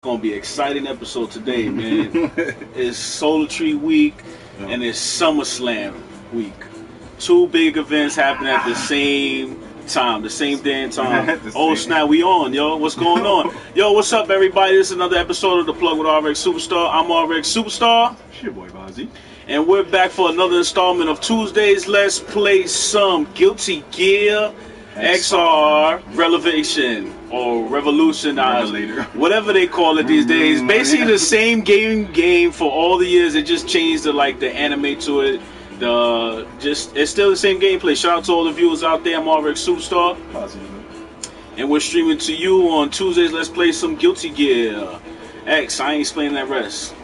Gonna be an exciting episode today, man. It's Solar Tree Week and it's SummerSlam week. Two big events happening at the same time, the same day and time. Oh snap, we on, yo. What's going on? Yo, what's up, everybody? This is another episode of The Plug with Rxsuperstar. I'm Rxsuperstar. It's your boy, Bozzy. And we're back for another installment of Tuesdays. Let's play some Guilty Gear Xrd Revelation or Revolution, Revelator, whatever they call it these days. Basically the same game for all the years. It just changed the anime to it. It's still the same gameplay. Shout out to all the viewers out there. I'm Rxsuperstar, and we're streaming to you on Tuesdays. Let's play some Guilty Gear X. I ain't explaining that rest.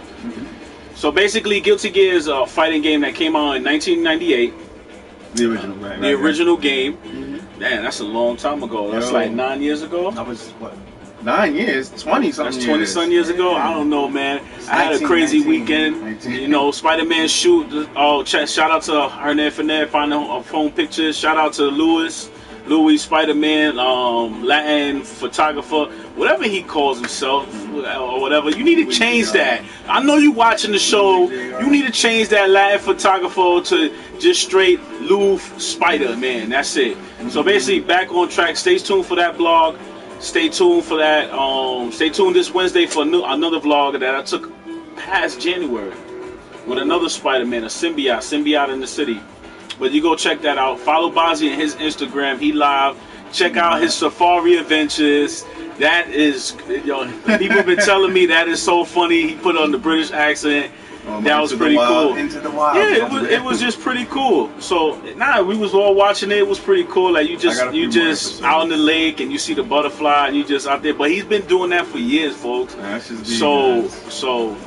So basically, Guilty Gear is a fighting game that came out in 1998. The original, right? The original game. Man, that's a long time ago. That's like 9 years ago. That was what? 9 years? 20-something years. That's 20-some years ago? I don't know, man. I had a crazy weekend. You know, Spider-Man shoot. Oh, shout out to Hernan Fernet, finding phone pictures. Shout out to Louis Spider-Man, Latin photographer, whatever he calls himself, or whatever. You need to change that. I know you watching the show. You need to change that Latin photographer to just straight Lou Spider-Man. That's it. So basically, back on track. Stay tuned for that vlog. Stay tuned for that. Stay tuned this Wednesday for another vlog that I took past January with another Spider-Man, a symbiote in the city. But you go check that out. Follow Bozzy on his Instagram. He live. Check out his Safari adventures. That is, people have been telling me that is so funny. He put on the British accent. That was pretty cool. Into the wild. Yeah, it was just pretty cool. So we was all watching it. It was pretty cool. Like you just out in the lake and you see the butterfly and you just out there. But he's been doing that for years, folks. So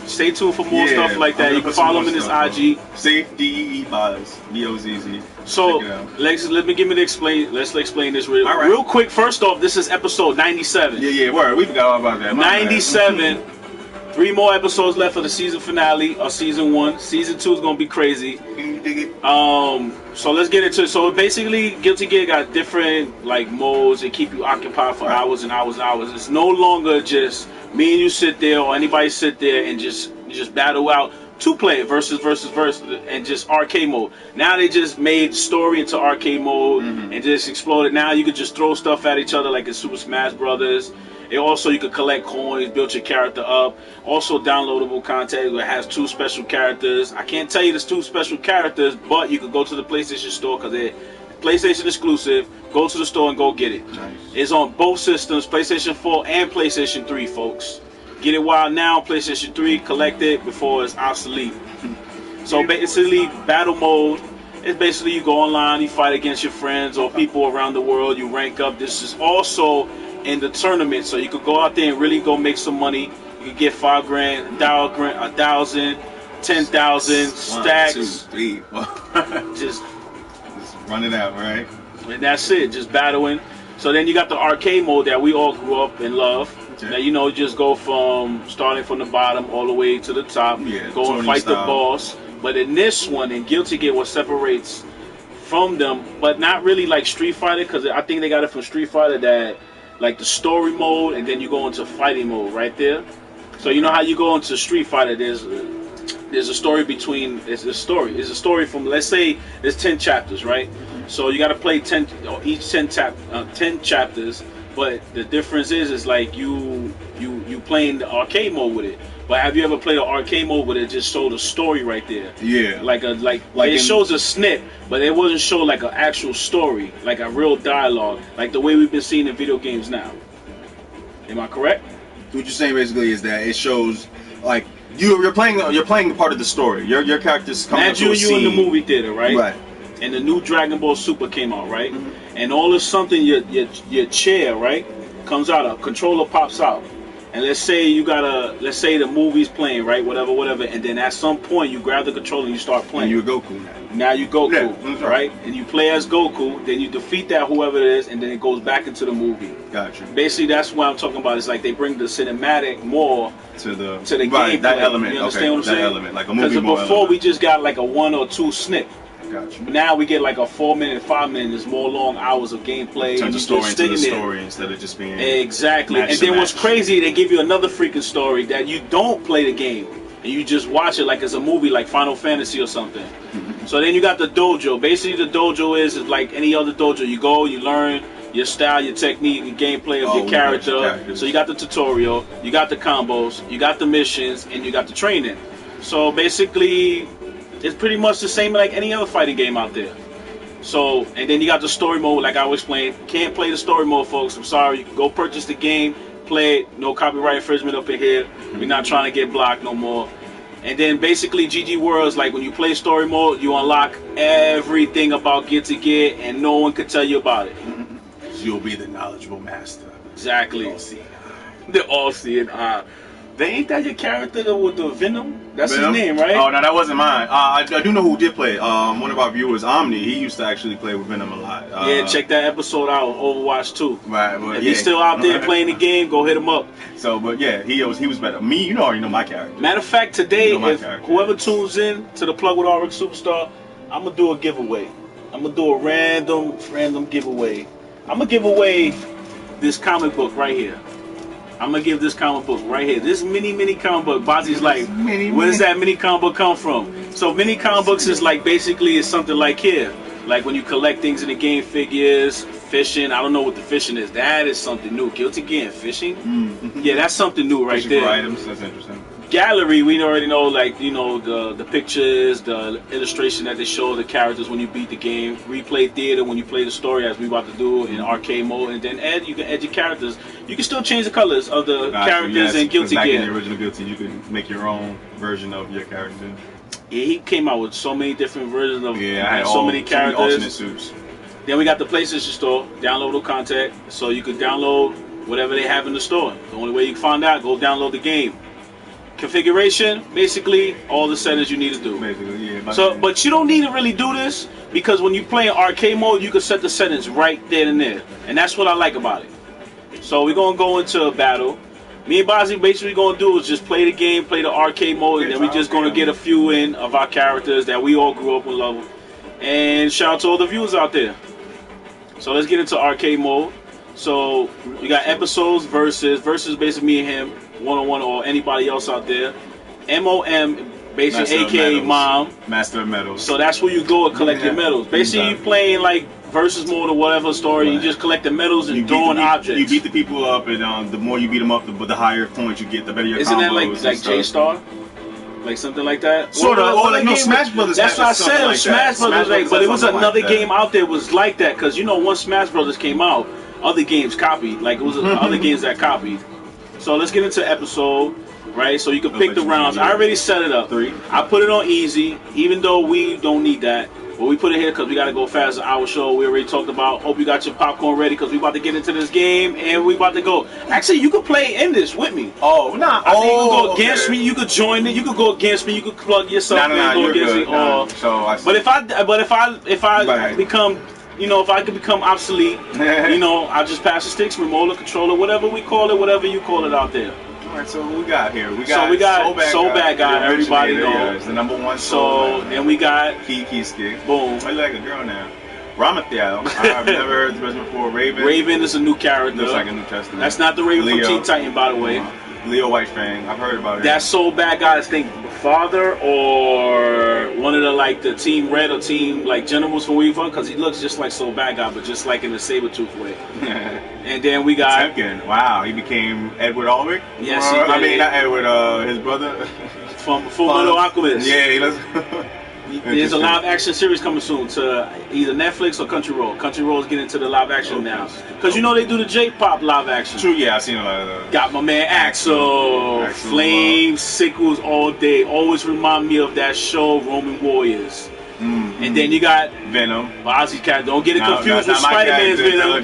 stay tuned for more stuff like that. You can follow him in his IG. Safe DEE Buzz BOZZ. So let's explain this real quick. First off, this is episode 97. Yeah, word. We forgot all about that. 97. 3 more episodes left for the season finale of season 1. Season 2 is gonna be crazy. So let's get into it. So basically, Guilty Gear got different modes that keep you occupied for hours and hours and hours. It's no longer just me and you sit there or anybody sit there and just battle out. 2-player versus and just arcade mode. Now they just made story into arcade mode and just exploded. Now you could just throw stuff at each other like in Super Smash Brothers. And also you could collect coins, build your character up. Also downloadable content that has 2 special characters. I can't tell you there's 2 special characters, but you could go to the PlayStation Store because they're PlayStation exclusive. Go to the store and go get it. Nice. It's on both systems, PlayStation 4 and PlayStation 3, folks. Get it while now, PlayStation 3, collect it before it's obsolete. So basically, battle mode is basically you go online, you fight against your friends or people around the world, you rank up. This is also in the tournament, so you could go out there and really go make some money. You could get $5 grand, $1,000, 10,000 stacks. 1, 2, 3, 4. just run it out, right? And that's it, just battling. So then you got the arcade mode that we all grew up and love. Now just go from starting from the bottom all the way to the top. Go and fight the boss. But in this one, in Guilty Gear, what separates from them, but not really like Street Fighter, because I think they got it from Street Fighter that like the story mode, and then you go into fighting mode right there. So you know how you go into Street Fighter, there's a story between, it's a story from, let's say there's 10 chapters, right? So you got to play 10 chapters, but the difference is like you playing the arcade mode with it. But have you ever played an arcade mode where it just showed a story right there? Yeah. Like it shows a snip, but it wasn't show like an actual story, like a real dialogue, like the way we've been seeing in video games now. Am I correct? What you're saying basically is that it shows like you're playing part of the story. Your character's coming to a scene. You in the movie theater, right? Right. And the new Dragon Ball Super came out, right? And all of something your chair, right, comes out, a controller pops out. And let's say the movie's playing, right? Whatever, and then at some point you grab the controller and you start playing. And you're Goku now. You're Goku, right? And you play as Goku, then you defeat that whoever it is, and then it goes back into the movie. Gotcha. Basically, that's what I'm talking about. It's like they bring the cinematic more to the game. That element. You understand what I'm saying? That element, like a movie. Because before we just got like a 1 or 2 snip. Gotcha. But now we get like a 4 minute, 5 minute. There's more long hours of gameplay. Turn the story into the story instead of just being exactly. And then what's crazy, they give you another freaking story that you don't play the game and you just watch it like it's a movie, like Final Fantasy or something. So then you got the dojo. Basically, the dojo is like any other dojo. You go, you learn your style, your technique, your gameplay of your character. So you got the tutorial, you got the combos, you got the missions, and you got the training. So basically, it's pretty much the same like any other fighting game out there. So, and then you got the story mode, like I was explained. Can't play the story mode, folks. I'm sorry. Go purchase the game, play it. No copyright infringement up in here. We're not trying to get blocked no more. And then basically GG Worlds, like when you play story mode, you unlock everything about Guilty Gear, and no one could tell you about it. You'll be the knowledgeable master. Exactly. The all-seeing eye. They ain't that your character with the Venom? That's Venom? His name, right? Oh, no, that wasn't mine. I do know who did play it. One of our viewers, Omni, he used to actually play with Venom a lot. Yeah, check that episode out, Overwatch 2. Right, but if he's still out there playing the game, go hit him up. So, but yeah, he was better. Me, you already know my character. Matter of fact, today, if whoever tunes in to the Plug with Rxsuperstar, I'm going to do a giveaway. I'm going to do a random giveaway. I'm going to give away this comic book right here. I'm gonna give this comic book right here. This mini comic book. Bozzy's like, where does that mini comic book come from? So mini comic books is like basically it's something like here, like when you collect things in the game, figures, fishing. I don't know what the fishing is. That is something new. Guilty Gear and fishing. Yeah, that's something new right there. Items. That's interesting. Gallery, we already know, like, you know, the pictures, the illustration that they show the characters when you beat the game. Replay theater when you play the story, as we about to do in arcade mode, and then you can add your characters. You can still change the colors of the characters in Guilty Gear. Back in the original Guilty, you could make your own version of your character. Yeah, he came out with so many different versions of so many characters. Alternate suits. Then we got the PlayStation Store, downloadable content, so you could download whatever they have in the store. The only way you can find out, go download the game. Configuration, basically all the settings you need to do. Basically, yeah. So, but you don't need to really do this because when you play in arcade mode, you can set the settings right there and there, and that's what I like about it. So we're gonna go into a battle. Me and Bozzy basically gonna do is just play the game, play the arcade mode, and then we're just gonna get a few in of our characters that we all grew up with, love. And shout out to all the viewers out there. So let's get into arcade mode. So you got episodes versus basically me and him, one-on-one, or anybody else out there. MOM, basically aka Mom. Master of Medals. So that's where you go and collect your medals. Basically you playing like versus mode or whatever story, you just collect the medals and throwing objects. You beat the people up, and the more you beat them up, the higher points you get, the better your combos. Isn't that like J-Star? Like something like that? Sort of, or like Smash Brothers. That's what I said, like Smash Brothers, but it was another game out there was like that, because you know once Smash Brothers came out, other games copied, like it was other games that copied. So let's get into episode, right? So you can pick the rounds. I already set it up. I put it on easy, even though we don't need that. But we put it here because we got to go fast. Our show we already talked about. Hope you got your popcorn ready because we about to get into this game and we about to go. Actually, you could play in this with me. Oh, nah. I think you could go against me. You could join it. You could go against me. You could plug yourself in. Go against me. But if I become, you know, if I could become obsolete, you know, I'll just pass the sticks, remote, controller, whatever we call it, whatever you call it out there. Alright, so what we got here? We got So Bad Guy, everybody knows. It's the #1 So then we got Kiki Stick. Boom. I like a girl now. Ramathiel. I've never heard this person before. Raven is a new character. Looks like a New Testament. That's not the Raven from Teen Titan, by the way. Leo White Fang. I've heard about it. That's So Bad Guy. I think father or one of the Team Red or Team Generals from Weaver, because he looks just like So Bad Guy, but just like in a Sabretooth way. And then we got Temkin. Wow, he became Edward Alwick. Yes, he did. I mean not Edward. His brother from Fullmetal Alchemist. Yeah, he looks. There's a live action series coming soon to either Netflix or Crunchyroll. Crunchyroll's getting into the live action now. Because you know they do the J-pop live action. True, yeah, I've seen a lot of those. Got my man Axel. Flame sickles all day. Always remind me of that show, Roman Warriors. And then you got Venom. Ozzy cat. Don't get it confused with Spider-Man's Venom.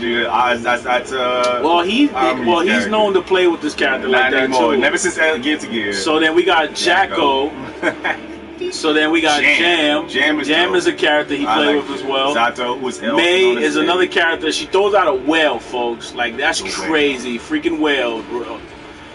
He's known to play with this character like that too. Never since Guilty Gear. So then we got Jacko. So then we got Jam. Jam is a character he played with as well. Zato, who's May is another character. She throws out a whale, folks. Like, that's crazy. Freaking whale, bro.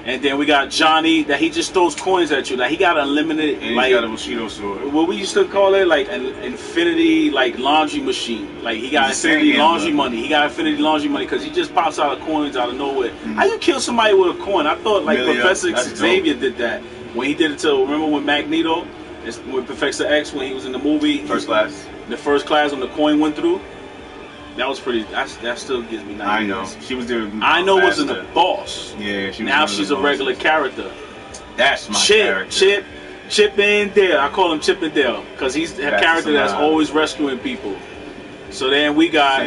And then we got Johnny that he just throws coins at you. Like he got unlimited. And like he's got a Bushido sword. what we used to call it, like an infinity like laundry machine. Like he got infinity laundry money. He got infinity laundry money because he just pops out of coins out of nowhere. How you kill somebody with a coin? I thought like Professor Xavier did that when he did it to. Remember when Magneto, with Professor X when he was in the movie First Class. The first class when the coin went through. That was pretty. That still gives me nightmares. I know. She was there. I know wasn't a boss. Yeah, she was now she's a regular character. That's my character. Chip and Dale. I call him Chip and Dale because he's a character that's always rescuing people. So then we got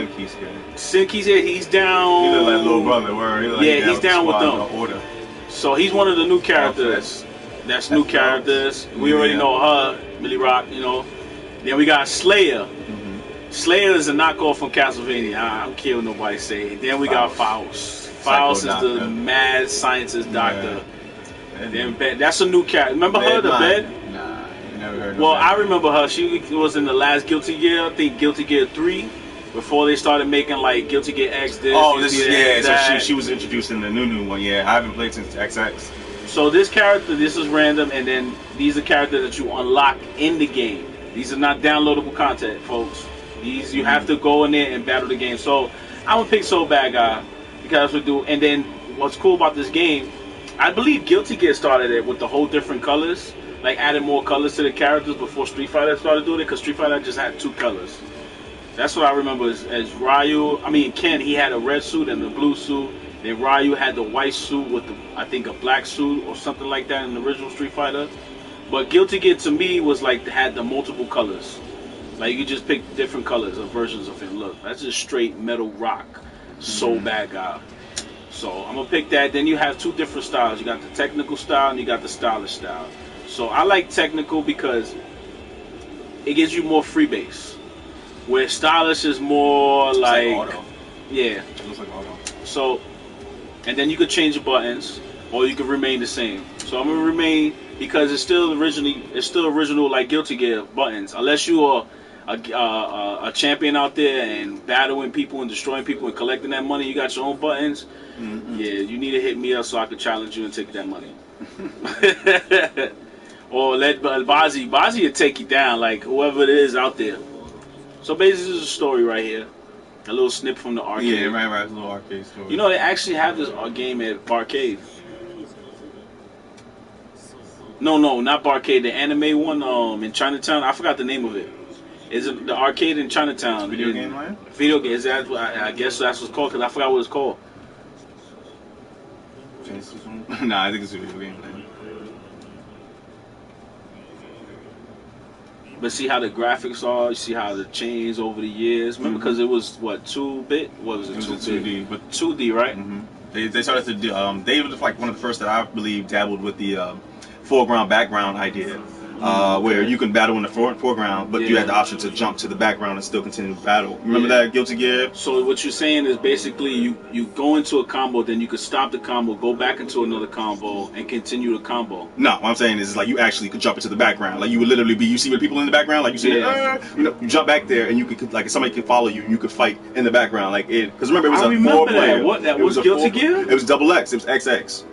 Sinky's here. He's down. He look like little brother. He's down with them. So he's one of the new characters. That's new characters. We already know her, Millie Rock. You know. Then we got Slayer. Slayer is a knockoff from Castlevania. I don't care what nobody say. Then we got Faust. Faust is the mad scientist doctor. Then that's a new character. Remember her, the bed? Nah, you never heard of her. Well, I remember her. She was in the last Guilty Gear. I think Guilty Gear 3. Before they started making like Guilty Gear X this. Oh, this is so she was introduced in the new one. Yeah, I haven't played since XX. So this character, this is random, and then these are characters that you unlock in the game. These are not downloadable content, folks. These you have to go in there and battle the game. So I'm gonna pick So Bad Guy because we do. And then what's cool about this game, I believe Guilty Gear started it with the whole different colors, like added more colors to the characters before Street Fighter started doing it. Because Street Fighter just had 2 colors. That's what I remember as Ryu. I mean Ken, he had a red suit and a blue suit. Then Ryu had the white suit with I think a black suit or something like that in the original Street Fighter. But Guilty Gear to me was like had the multiple colors. Like you just pick different colors or versions of him. Look, that's just straight metal rock. So Bad Guy. So I'm gonna pick that. Then you have 2 different styles. You got the technical style and you got the stylish style. So I like technical because it gives you more freebase. Where stylish is more like auto. Yeah. It looks like auto. So and then you could change the buttons or you could remain the same. So I'm gonna remain because it's still original like Guilty Gear buttons. Unless you are a champion out there and battling people and destroying people and collecting that money, you got your own buttons. Yeah, you need to hit me up so I can challenge you and take that money. Or let Bazzi will take you down, like whoever it is out there. So basically, this is a story right here. A little snip from the arcade. Yeah, right, a little arcade story. You know, they actually have this game at Barcade. No, not Barcade. The anime one in Chinatown. I forgot the name of it. Is it the arcade in Chinatown? Video game land? Video game. Is that? I guess that's what it's called because I forgot what it's called. Nah, I think it's a video game land. But see how the graphics are. You see how the changed over the years. Remember, because it was what 2-bit. What was it? It was 2D, but 2D, right? They started to do. They were like one of the first that I believe dabbled with the foreground background idea. Where you can battle in the foreground, but you had the option to jump to the background and still continue to battle. Remember that Guilty Gear? So what you're saying is basically you go into a combo, then you could stop the combo, go back into another combo, and continue the combo. No, what I'm saying is like you actually could jump into the background. Like you would literally be, you see the people in the background, like you see, you jump back there and you could like somebody could follow you and you could fight in the background. Like it, because remember it was a 4-player. What that was Guilty Gear? It was XX. It was XX.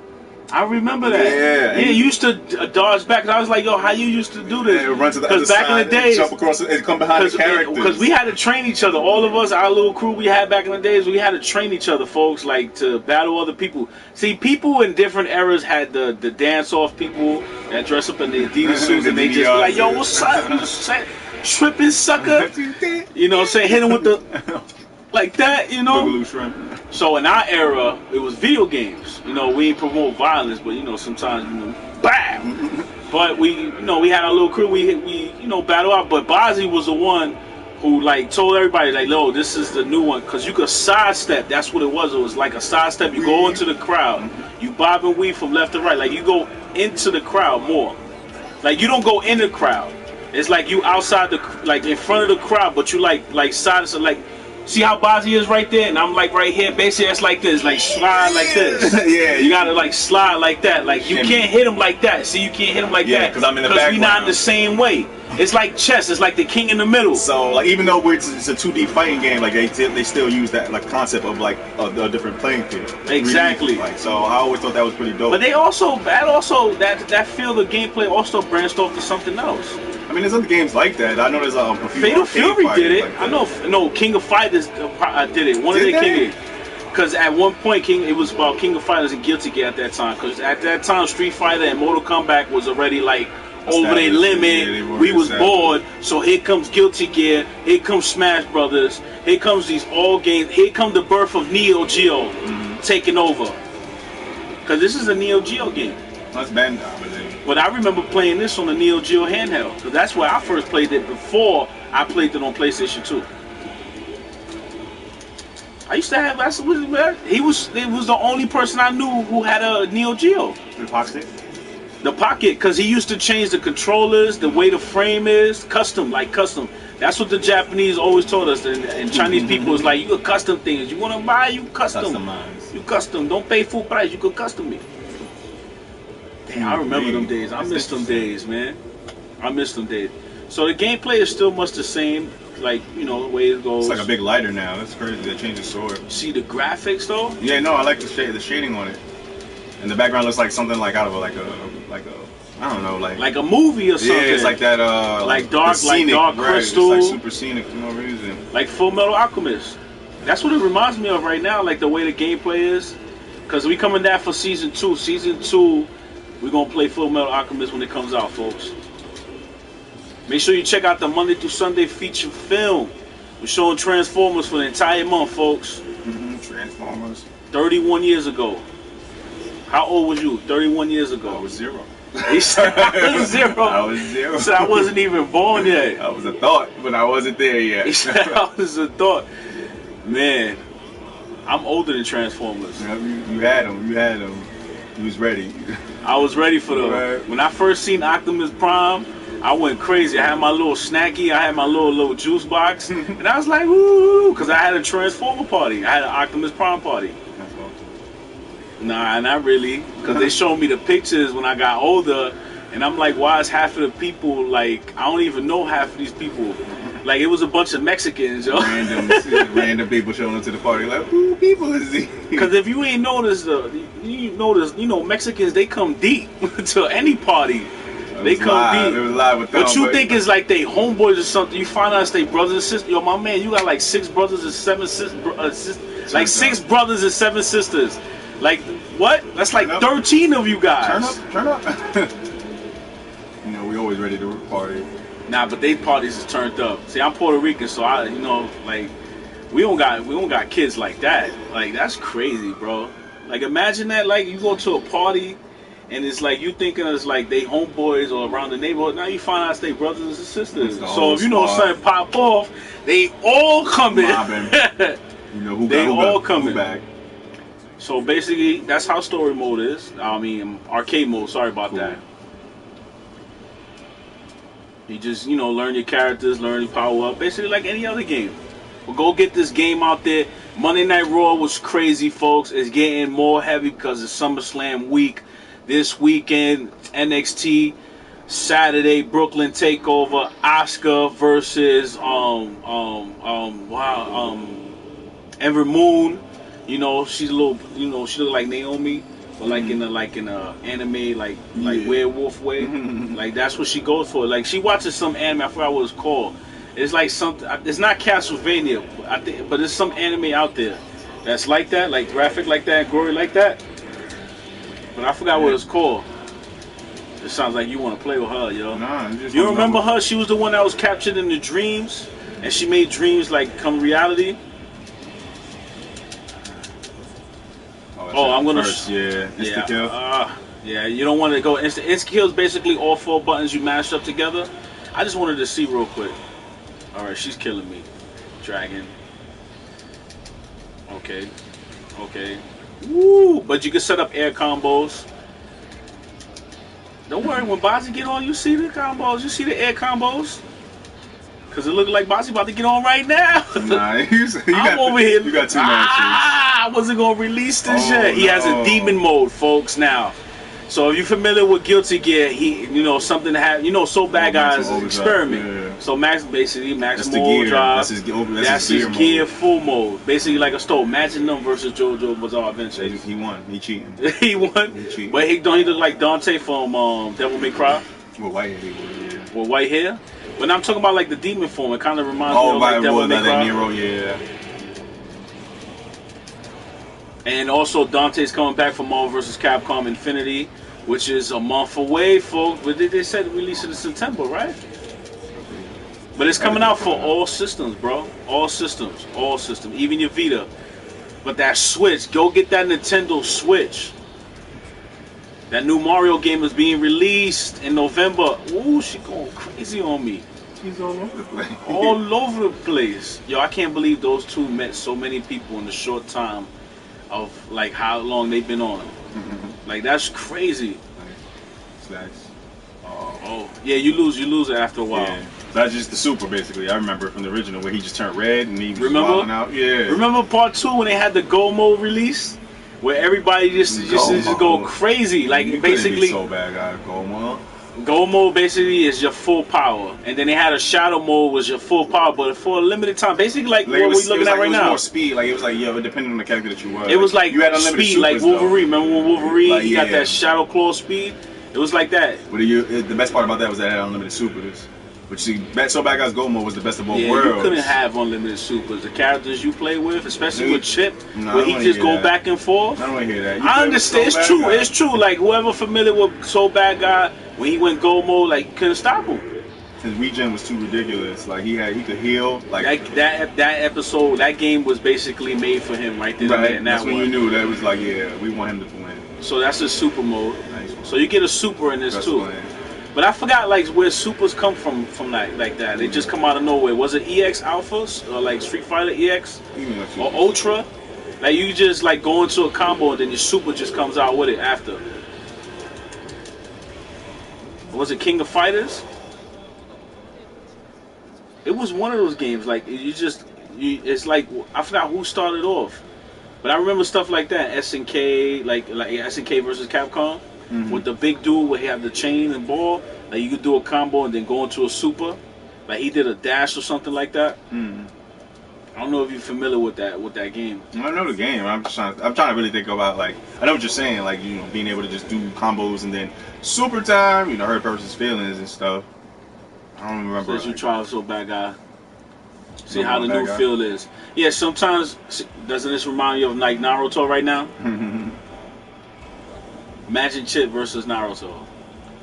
I remember that. Yeah, you used to dodge back. I was like, yo, how you used to do this? Yeah, run to the other side, back in the days, jump across and come behind the characters. Because we had to train each other. All of us, our little crew we had back in the days, we had to train each other, folks, like to battle other people. See, people in different eras had the dance-off people that dress up in the Adidas suits and they just be like, yo, what's up? You tripping sucker? You know what I'm saying? Hit him with the... like that, you know. So in our era, it was video games. You know, we ain't promote violence, but you know, sometimes bam. But we had our little crew. We battle out. But Bazzi was the one who like told everybody like, "No, this is the new one," because you could sidestep. That's what it was. It was like a sidestep. You go into the crowd. You bob and weave from left to right. Like you go into the crowd more. Like you don't go in the crowd. It's like you outside the in front of the crowd, but you like side like. See how Bozzy is right there, and I'm like right here. Basically, it's like this, like slide like this. Yeah, you gotta like slide like that. Like you can't hit him like that. See, you can't hit him like that. Yeah, because I'm in the background. Because we not in the same way. It's like chess. It's like the king in the middle. So like even though it's a 2D fighting game, like they still use that like concept of like a different playing field. Exactly. Like so, I always thought that was pretty dope. But they also that field of gameplay also branched off to something else. I mean, there's other games like that. I know there's a few Fatal Fury did it. Like I know. No, King of Fighters did it. One of the King. Because at one point, it was about King of Fighters and Guilty Gear at that time. Because at that time, Street Fighter and Mortal Kombat was already like over their limit. Yeah, we was bored. So here comes Guilty Gear. Here comes Smash Brothers. Here comes these all games. Here comes the birth of Neo Geo taking over. Because this is a Neo Geo game. That's Bandai, I believe. But I remember playing this on the Neo Geo handheld. Because that's where I first played it before I played it on PlayStation 2. I used to have it was the only person I knew who had a Neo Geo. The Pocket? The Pocket, because he used to change the controllers, the way the frame is, custom. That's what the Japanese always told us. And Chinese people was like, you could custom things. You want to buy, you custom. Customize. You custom. Don't pay full price. You could custom it. Damn, I remember them days. I miss them days, man. I miss them days. So the gameplay is still much the same. Like, you know, the way it goes. It's like a big lighter now. That's crazy. They changed the sword. See the graphics though? Yeah, no, I like the shading on it. And the background looks like something like out of like a I don't know, like a movie or something. Yeah, it's like that like dark scenic, crystal. It's like super scenic for no reason. Like Full Metal Alchemist. That's what it reminds me of right now, like the way the gameplay is. Cause we coming down for season 2. Season 2, we're gonna play Full Metal Alchemist when it comes out, folks. Make sure you check out the Monday through Sunday feature film. We're showing Transformers for the entire month, folks. Transformers. 31 years ago. How old was you? 31 years ago. I was 0. He said I was 0. I was 0. He said I wasn't even born yet. I was a thought, but I wasn't there yet. He said I was a thought. Man, I'm older than Transformers. Yeah, you had him. You had him. You was ready. I was ready for them. Right. When I first seen Optimus Prime, I went crazy. I had my little snacky, I had my little juice box, and I was like, woo, because I had a Transformer party. I had an Optimus Prime party. That's awesome. Nah, not really, because they showed me the pictures when I got older, and I'm like, why is half of the people, like, I don't even know half of these people. Like, it was a bunch of Mexicans, yo. Random people showing up to the party, like, who people is he? Because if you ain't noticed, Mexicans, they come deep to any party. They come deep. It was live with them, what you think is like they homeboys or something? You find out it's they brothers and sisters. Yo, my man, you got like 6 brothers and 7 sisters. Like 6 brothers and 7 sisters. Like what? That's like 13 of you guys. Turn up. You know, we always ready to party. Nah, but they parties is turned up. See, I'm Puerto Rican, so like we don't got kids like that. Like that's crazy, bro. Like imagine that, like you go to a party. And it's like you thinking it's like they homeboys or around the neighborhood. Now you find out it's they brothers and sisters. So if you know something pop off, they all coming. You know who they all coming back. So basically, that's how story mode is. I mean, arcade mode. Sorry about that. You just learn your characters, learn your power up. Basically, like any other game. But go get this game out there. Monday Night Raw was crazy, folks. It's getting more heavy because it's SummerSlam week. This weekend, NXT, Saturday, Brooklyn Takeover, Asuka versus Ember Moon. You know, she's a little, she look like Naomi, but like in a anime like werewolf way. Like that's what she goes for. Like she watches some anime, I forgot what it's called. It's like something. It's not Castlevania, I think, but there's some anime out there that's like that, like graphic like that, gory like that. But I forgot what it's called. It sounds like you want to play with her, yo. Nah, you remember her? She was the one that was captured in the dreams, and she made dreams like come reality. Oh, I'm gonna. Insta kill. Yeah, you don't want to go insta kill is basically all 4 buttons you mashed up together. I just wanted to see real quick. All right, she's killing me. Dragon. Okay. Woo! But you can set up air combos. Don't worry, when Bozzy get on, you see the combos. You see the air combos. Because because it looked like Bossy about to get on right now. Nah, I'm over here. You got 2 matches. I wasn't going to release this yet. He has a no. demon mode, folks, now. So if you're familiar with Guilty Gear, something to have, So Bad Guy's experiment. Yeah. So Max Maximum Overdrive. That's his gear full mode. Basically like a stove. Imagine them versus JoJo Bizarre Adventure. He won. He cheating. He won. He cheating. But he look like Dante from Devil May Cry. With white hair. Yeah. With white hair. When I'm talking about like the demon form, it kind of reminds me of like Devil May Cry. Nero, yeah. And also Dante's coming back for Marvel vs. Capcom Infinity, which is a month away, folks. But they said release it in September, right? But it's coming out for all systems, bro. All systems. Even your Vita. But that Switch, go get that Nintendo Switch. That new Mario game is being released in November. Ooh, she going crazy on me. She's all over the place. All over the place. Yo, I can't believe those two met so many people in the short time of like how long they've been on. Like that's crazy. Yeah, you lose it after a while. Yeah. That's just the super basically. I remember it from the original where he just turned red and he was wilding out. Yeah. Remember part 2 when they had the Go mode release? Where everybody just go crazy. Like you basically so bad guy Go mode. Go mode basically is your full power, and then they had a shadow mode was your full power, but for a limited time. Basically, like what we're looking at right now. It was more speed, like it was like depending on the character that you were. It was like you had unlimited speed, like Wolverine. Remember when Wolverine like, he got that shadow claw speed? It was like that. But the best part about that was that it had unlimited supers. Which So Bad Guy's Go mode was the best of both worlds. You couldn't have unlimited supers. The characters you play with, especially with Chip, no, where he just go back and forth. I don't want to hear that. I understand. It's true. It's true. Like whoever familiar with So Bad Guy, when he went Go mode, like you couldn't stop him. His regen was too ridiculous. Like he could heal. Like that episode, that game was basically made for him right there. Right. And that's when you knew that was like, yeah, we want him to win. So that's a super mode. Nice. So you get a super in this too. But I forgot like where supers come from like that. They just come out of nowhere. Was it EX Alphas or like Street Fighter EX or Ultra? Like you just like go into a combo and then your super just comes out with it after. Was it King of Fighters? It was one of those games. Like it's like I forgot who started off, but I remember stuff like that. SNK, like SNK versus Capcom. With the big dude where he had the chain and ball, like you could do a combo and then go into a super, like he did a dash or something like that. I don't know if you're familiar with that game. I know the game. I'm trying to really think about like I know what you're saying, like being able to just do combos and then super time, hurt person's feelings and stuff. I don't remember. So you try So Bad Guy. See how the new feel is. Yeah, sometimes doesn't this remind you of like Naruto right now? Imagine Chip versus Naruto.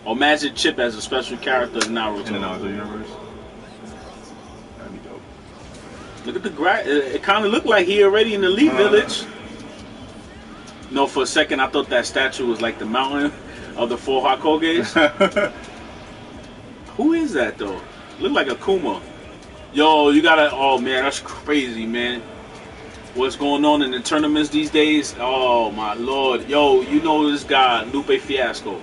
Or imagine Chip as a special character in Naruto. In the Naruto universe. That'd be dope. Look at the grass. It kind of looked like he already in the Elite Village. No, for a second I thought that statue was like the mountain of the 4 Hokages. Who is that though? Look like Akuma. Yo, you gotta. Oh man, that's crazy, man. What's going on in the tournaments these days? Oh my lord. Yo, this guy, Lupe Fiasco.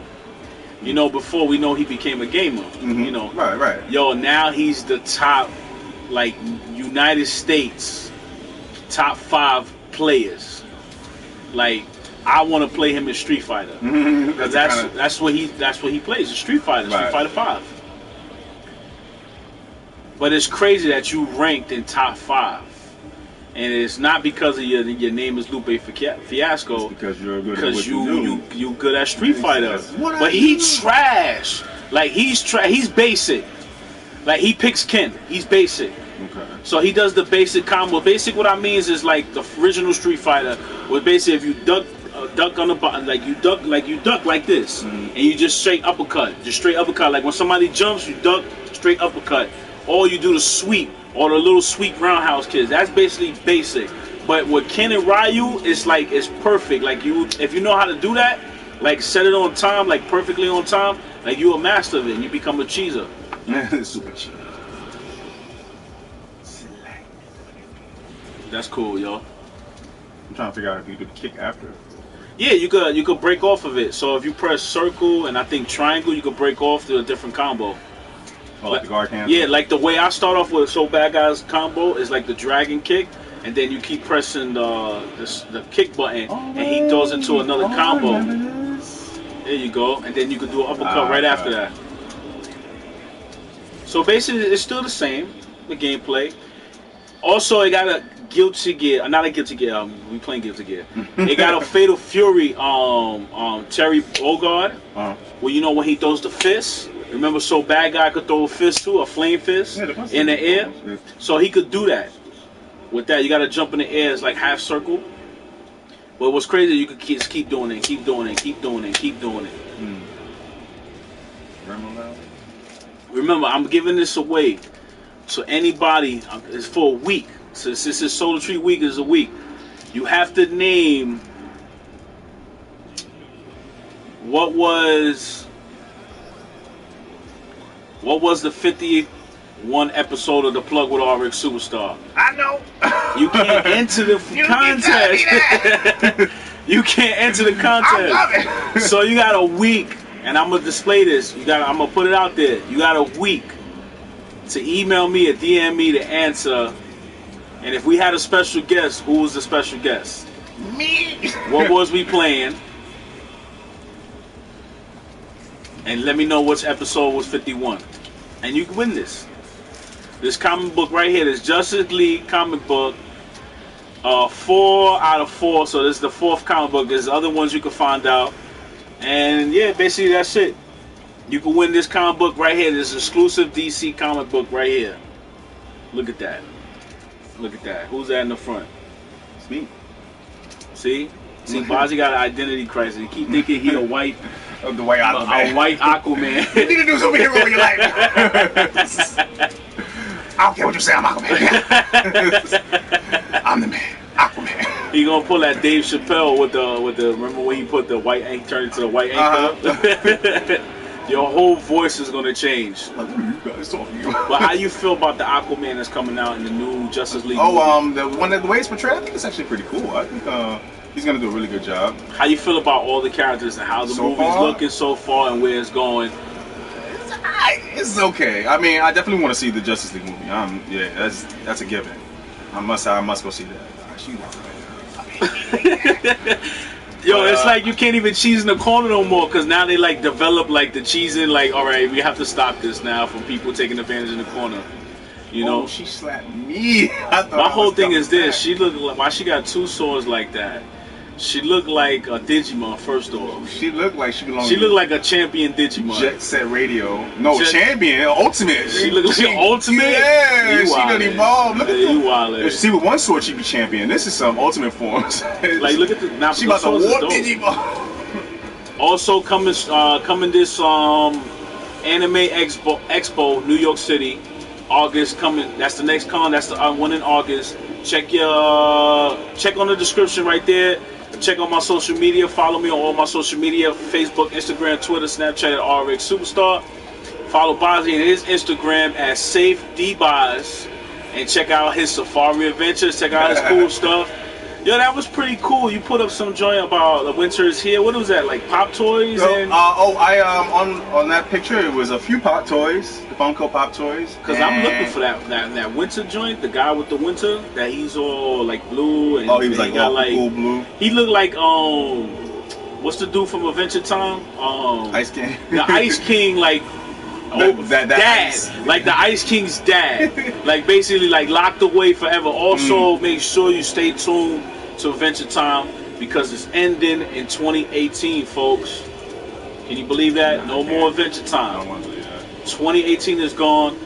Before we know he became a gamer. Right. Yo, now he's the top, like, United States top 5 players. Like, I want to play him in Street Fighter. Because that's what he plays, in Street Fighter, Street Fighter 5. But it's crazy that you ranked in top 5. And it's not because of your name is Lupe Fiasco. It's because you're good because you good at Street Fighter. But he trash. Like he's basic. Like he picks Ken. He's basic. Okay. So he does the basic combo. Basic, what I mean is like the original Street Fighter, where basically if you duck on the button, like you duck like this, and you just straight uppercut. Like when somebody jumps, you duck, straight uppercut. Or you do the sweep. Or the little sweep roundhouse kids. That's basically basic. But with Ken and Ryu, it's like it's perfect. Like if you know how to do that, like set it on time, like perfectly on time, like you're a master of it, and you become a cheeser. Super cheese. That's cool, yo. I'm trying to figure out if you could kick after. Yeah, you could break off of it. So if you press circle and I think triangle, you could break off to a different combo. Oh, like the guard cancel? Yeah, like the way I start off with So Bad Guy's combo is like the dragon kick, and then you keep pressing the kick button, and he goes into another combo. There you go, and then you can do an uppercut right after that. So basically, it's still the same, the gameplay. Also, it got a Guilty Gear, not a Guilty Gear. We playing Guilty Gear. It got a Fatal Fury, Terry Bogard, where you know when he throws the fist. Remember, So Bad Guy could throw a fist too, a flame fist in the air. So he could do that. With that, you got to jump in the air. It's like half circle. But what's crazy, you could keep doing it, keep doing it, keep doing it, keep doing it. Remember, I'm giving this away to anybody. It's for a week. So since it's Solar Tree Week is a week, you have to name what was the 51 episode of the Plug with Rxsuperstar. I know. You can't enter the contest. You can't enter the contest. So you got a week, and I'm gonna display this. I'm gonna put it out there. You got a week to email me or DM me the answer. And if we had a special guest, who was the special guest? Me. What was we playing? And let me know which episode was 51. And you can win this. This comic book right here, this Justice League comic book. 4 out of 4. So this is the 4th comic book. There's other ones you can find out. And yeah, basically that's it. You can win this comic book right here. This exclusive DC comic book right here. Look at that. Look at that. Who's that in the front? It's me. See? Bazzi got an identity crisis. He keep thinking he a white... the white Aquaman. A white Aquaman. You need to do something here with your life. I don't care what you say, I'm Aquaman. I'm the man, Aquaman. He gonna pull that Dave Chappelle with the remember when he put the white ink turned into the white ink? Your whole voice is gonna change. Like, what are you guys talking about? But how you feel about the Aquaman that's coming out in the new Justice League? The way it's portrayed, I think it's actually pretty cool. I think he's gonna do a really good job. How you feel about all the characters and how the movie's looking so far and where it's going? It's okay. I mean, I definitely want to see the Justice League movie. Yeah, that's a given. I must go see that. Yo, it's like you can't even cheese in the corner no more because now they like develop like the cheesing. Like, all right, we have to stop this now from people taking advantage in the corner. You know, she slapped me. My whole thing is this: she looked like why she got 2 swords like that. She looked like a Digimon, first off. She looked like she belonged. She looked like a champion Digimon. Jet Set Radio. No, champion, ultimate. She looked like an ultimate? Yeah, she done evolved. Look at you wildin'. See, with one sword, she be champion. This is some ultimate forms. Like, look at the... Now, she about to warp Digimon. Also, coming this Anime Expo, New York City. August coming. That's the next con. That's the one in August. Check on the description right there. Check on my social media. Follow me on all my social media: Facebook, Instagram, Twitter, Snapchat at Rxsuperstar. Follow Bazzi on his Instagram at SafeDBoz, and check out his Safari Adventures. Check out his cool stuff. Yo, that was pretty cool. You put up some joint about the winter is here. What was that, like Pop Toys? On that picture, it was a few Pop Toys, the Funko Pop Toys. Because I'm looking for that winter joint. The guy with the winter, that he's all like blue and he was like all cool blue. He looked like what's the dude from Adventure Time? Ice King. The Ice King, like. Dad, like the Ice King's dad, like basically like locked away forever. Also, make sure you stay tuned to Adventure Time because it's ending in 2018, folks. Can you believe that? No more Adventure Time. I don't want to believe that. 2018 is gone.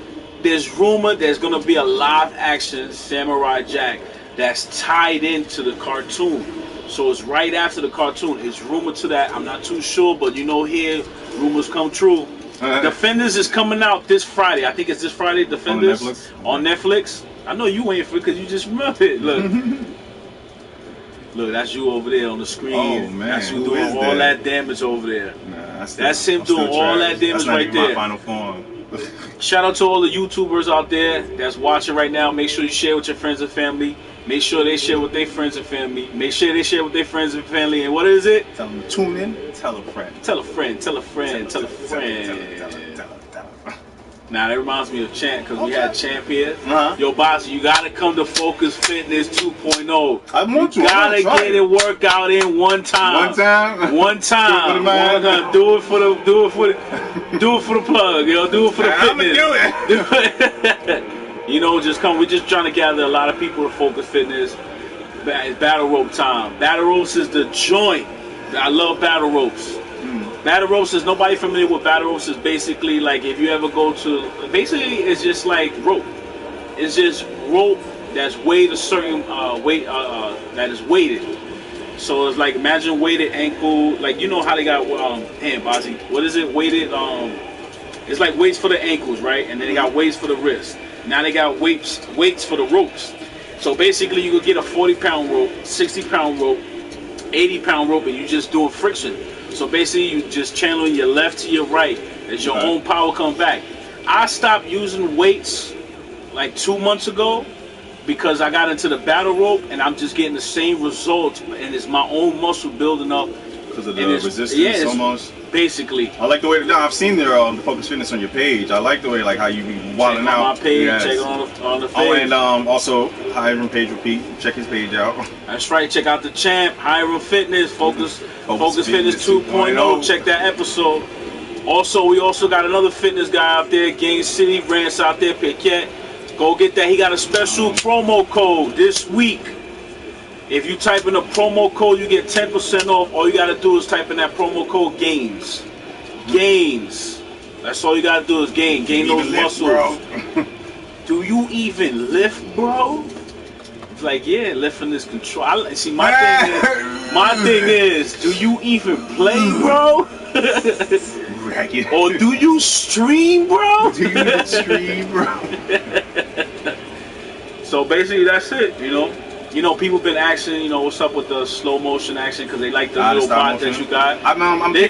There's rumor there's gonna be a live action Samurai Jack that's tied into the cartoon. So it's right after the cartoon. It's rumored to that. I'm not too sure, but you know, here rumors come true. Defenders is coming out this Friday. I think it's this Friday. Defenders on Netflix. I know you ain't for it because you just remember it. Look, look, that's you over there on the screen. Oh man, that's you doing all that damage over there. Nah, that's him doing all that damage right there. My final form. Shout out to all the YouTubers out there that's watching right now. Make sure you share with your friends and family. Make sure they share with their friends and family. Make sure they share with their friends and family. And what is it? Tell them to tune in. Tell a friend. Tell a friend. Tell a friend. Tell a friend. Tell a friend. Now that reminds me of Champ, because we had Champ here. Uh-huh. Yo, boss, you gotta come to Focus Fitness 2.0. I want to. You gotta get it workout in one time. One time. One time. One time. Do it for the plug, yo. Do it for the fitness. I'ma do it. You know, just come. We're just trying to gather a lot of people to Focus Fitness. It's battle rope time. Battle ropes is the joint. I love battle ropes. Battle ropes is, nobody familiar with battle ropes, is basically like if you ever go to, basically it's just like rope. It's just rope that's weighed a certain weight, that is weighted. So it's like, imagine weighted ankle, like you know how they got, damn Bozzy, what is it, weighted, it's like weights for the ankles, right? And then they got weights for the wrists. Now they got weights for the ropes. So basically you could get a 40-pound rope, 60-pound rope, 80-pound rope, and you just doing friction. So basically you just channeling your left to your right as your own power come back. I stopped using weights like 2 months ago because I got into the battle rope and I'm just getting the same results, and it's my own muscle building up. Because of the resistance almost. Basically. I like the way, I've seen the Focus Fitness on your page. I like the way like how you be wilding out. Check on my page, yes. check on the page. Oh, and also Hiram Page Repeat. Check his page out. That's right, check out the Champ, Hiram Fitness, Focus Fitness 2.0. Check that episode. Also, we also got another fitness guy out there, Gang City, Rance out there, Piquet. Go get that. He got a special promo code this week. If you type in a promo code, you get 10% off. All you gotta do is type in that promo code GAINS. GAINS. That's all you gotta do is gain those muscles. Do you even lift, bro? It's like, yeah, lifting is control. See, my thing is, do you even play, bro? Or do you stream, bro? Do you even stream, bro? So basically, that's it. You know, people been asking, you know, what's up with the slow motion action, because they like the little bot that you got.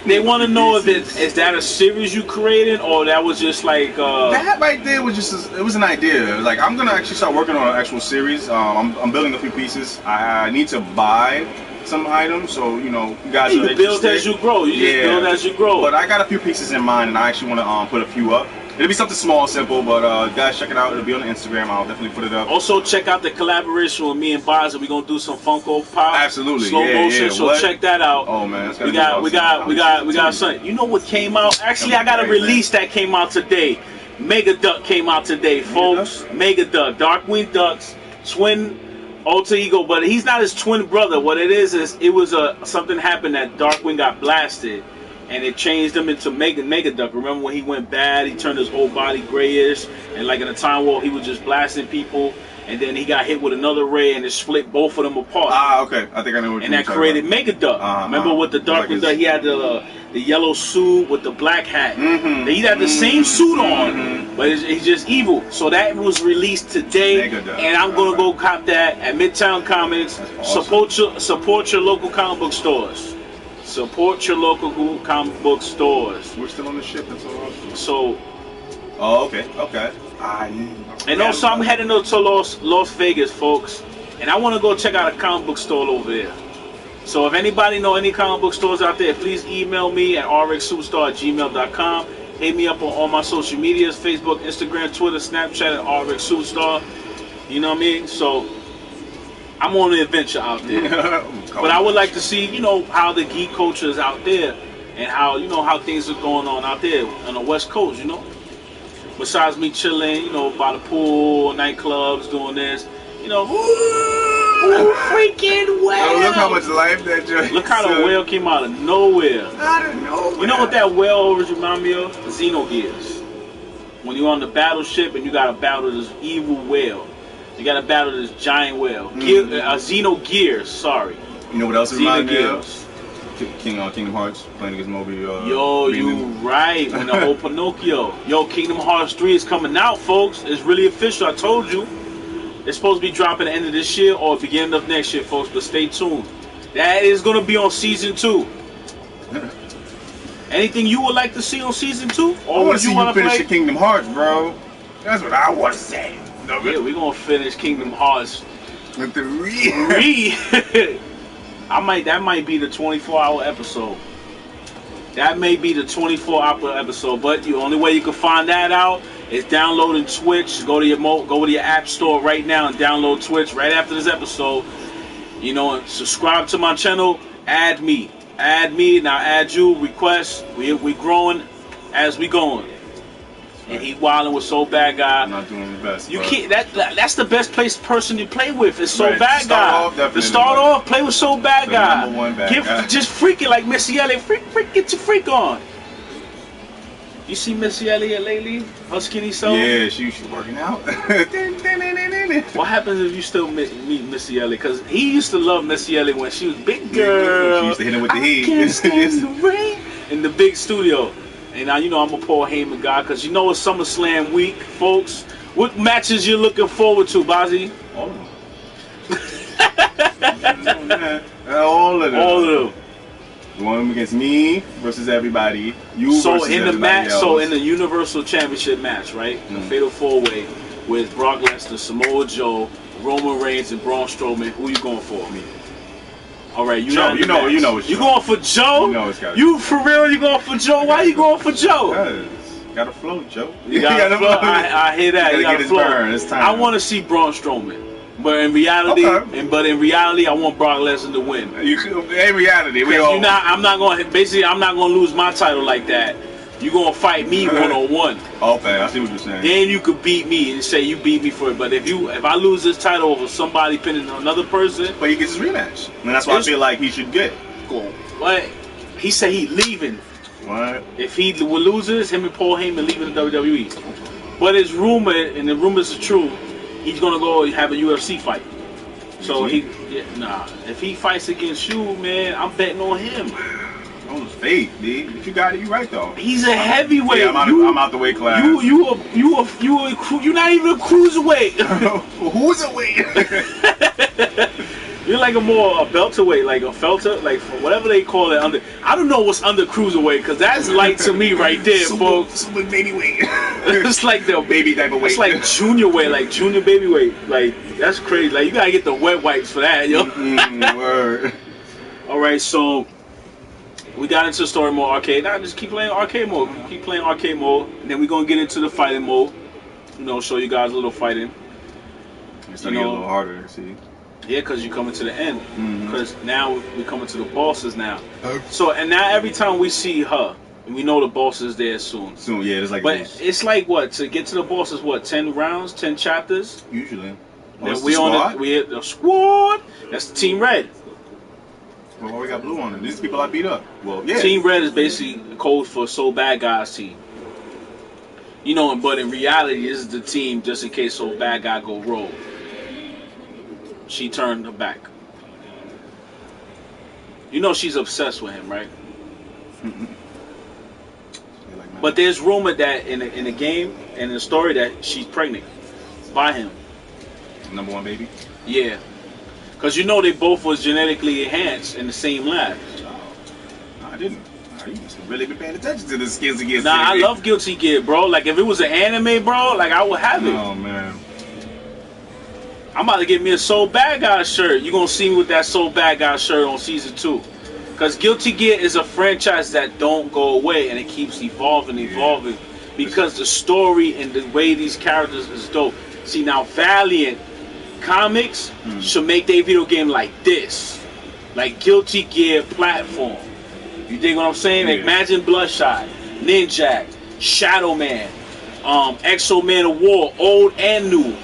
They want to know if is that a series you created, or that was just like that right there was just it was an idea. It was like, I'm gonna actually start working on an actual series. I'm building a few pieces. I need to buy some items, so you know, you guys. You build as you grow. You just build as you grow. But I got a few pieces in mind, and I actually want to put a few up. It'll be something small, simple, but guys, check it out. It'll be on the Instagram. I'll definitely put it up. Also, check out the collaboration with me and Boz, and we're gonna do some Funko Pop. Absolutely, slow motion. So check that out. Oh man, that's we got something. You know what came out? Actually, I got a release that came out today. Mega Duck came out today, folks. Mega Duck, Darkwing Duck's twin alter ego, but he's not his twin brother. What it is it was something happened that Darkwing got blasted. And it changed him into Mega Duck. Remember when he went bad, he turned his whole body grayish, and like in a time war, he was just blasting people, and then he got hit with another ray, and it split both of them apart. Ah, okay. I think I know what you're talking about. And that created Mega Duck. Remember with the Darkwing Duck, he had the yellow suit with the black hat. He had the same suit on, but he's just evil. So that was released today, and I'm gonna go cop that at Midtown Comics. Awesome. Support your local comic book stores. Support your local comic book stores. We're still on the ship. That's all. So. Oh, okay. And also, I'm heading to Las Vegas, folks, and I want to go check out a comic book store over there. So if anybody know any comic book stores out there, please email me at rxsuperstar@gmail.com. Hit me up on all my social medias: Facebook, Instagram, Twitter, Snapchat at rxsuperstar. You know what I mean? So. I'm on an adventure out there, but I would like to see, you know, how the geek culture is out there, and how, you know, how things are going on out there on the West Coast, you know. Besides me chilling, you know, by the pool, nightclubs, doing this, you know. Ooh, freaking whale! Oh, look how much life that joint. Look how the whale came out of nowhere. Out of nowhere. You know what that whale always remind me of? Xenogears. When you're on the battleship and you got to battle this evil whale. You gotta battle this giant whale. Xenogears, sorry. You know what else reminds me of? Kingdom Hearts, playing against Moby. Yo, you right. When the whole Pinocchio. Yo, Kingdom Hearts 3 is coming out, folks. It's really official, I told you. It's supposed to be dropping at the end of this year or beginning of next year, folks, but stay tuned. That is gonna be on Season 2. Anything you would like to see on Season 2? Or I want to see you finish your Kingdom Hearts, bro. That's what I want to say. Yeah, we're gonna finish Kingdom Hearts. With the re. That might be the 24-hour episode. That may be the 24-hour episode, but the only way you can find that out is downloading Twitch. Go to your app store right now and download Twitch right after this episode. You know, and subscribe to my channel. Add me, and I'll add you. Request. We growing as we going. And he wilding with So Bad Guy. I'm not doing the best. You can't. That's the best person to play with. Is So Right. Bad Guy. To start off, play with So Bad Guy. Number one bad guy. Just freak it like Missy Elliott. Freak, get your freak on. You see Missy Elliott lately? Her skinny self. Yeah, she's working out. What happens if you still meet Missy Elliott? Because he used to love Missy Elliott when she was big girl. She used to hit him with the heat. Can't stand the rain in the big studio. And now you know I'm a Paul Heyman guy because you know it's SummerSlam week, folks. What matches you looking forward to, Bazzi? All of them. All of them. One against me versus everybody. You So versus in the everybody match, else. so in the Universal Championship match, right? The Fatal 4-Way with Brock Lesnar, Samoa Joe, Roman Reigns, and Braun Strowman. Who you going for? Me. All right, Joe, you know it's You Joe. going for Joe? You know it's gotta be. You for real? You going for Joe? Why you going for Joe? Gotta float, Joe. You gotta flow. I hear that. You gotta get his flow. burn. It's time. I want to see Braun Strowman, but in reality, I want Brock Lesnar to win. In reality, we all. I'm not gonna lose my title like that. You gonna fight me 1-on-1. Okay, I see what you're saying. Then you could beat me and say you beat me for it. But if I lose this title over somebody pinning another person, But he gets his rematch, and that's what I feel like he should get. but he said he leaving. What? If he loses, him and Paul Heyman leaving the WWE. But it's rumored, and the rumors are true, he's gonna go have a UFC fight. So if he fights against you, man, I'm betting on him. Oh, it's fake, dude. If you got it, you right though. He's a heavyweight. Yeah, I'm out the weight class. You're not even a cruiserweight. Who's a weight? You're like a welterweight, like a felter, like whatever they call it under. I don't know what's under cruiserweight because that's light to me right there, folks. Super baby weight. It's like the baby type of weight. It's like junior weight, like junior baby weight. Like that's crazy. Like you gotta get the wet wipes for that, yo. Word. All right, so we got into story mode arcade. Now just keep playing arcade mode. Keep playing arcade mode, and then we're gonna get into the fighting mode. You know, show you guys a little fighting. It's gonna get a little harder, see. Yeah, because you're coming to the end. Because now we're coming to the bosses now. So, and now every time we see her, we know the boss is there soon. Soon, yeah, it's like. But it's like what? To get to the boss is what? 10 rounds, 10 chapters. Usually. And we the squad. That's the Team Red. Well, we got blue on it. These people I beat up. Well, yeah. Team Red is basically code for So Bad Guy's team. You know, but in reality, this is the team just in case So Bad Guy go rogue. She turned her back. You know she's obsessed with him, right? But there's rumor that in the game and in the story that she's pregnant by him. Number one baby? Yeah. Because you know they both was genetically enhanced in the same lab. No, I didn't. You must have really been paying attention to the skins against. Nah, I love Guilty Gear, bro. Like if it was an anime, bro, like I would have it. Oh man. I'm about to get me a So Bad Guy shirt. You're going to see me with that So Bad Guy shirt on season 2. Because Guilty Gear is a franchise that don't go away and it keeps evolving. Because the story and the way these characters is dope. See, now Valiant Comics should make their video game like this. Like Guilty Gear platform. You dig what I'm saying? Yeah. Imagine Bloodshot, Ninjak, Shadow Man, Exo Man of War, old and new.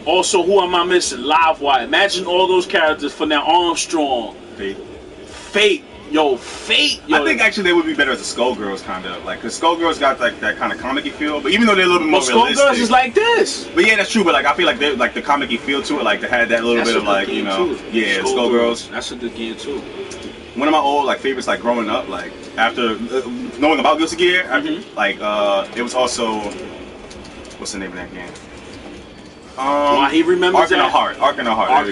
Also, who am I missing? Livewire. Imagine all those characters for now. Armstrong. Fate. Yo, Fate. Yo. I think actually they would be better as the Skullgirls, kind of. Like, because Skullgirls got like that kind of comic-y feel, but even though they're a little bit more realistic. Skullgirls is like this. But yeah, that's true, but like I feel like they're like the comic-y feel to it, like they had that little bit of like, you know. Too. Yeah, Skullgirls. That's a good game too. One of my old like favorites, like growing up, like after knowing about Guilty Gear, like it was also, what's the name of that game? He remembers Ark in the Heart. Ark in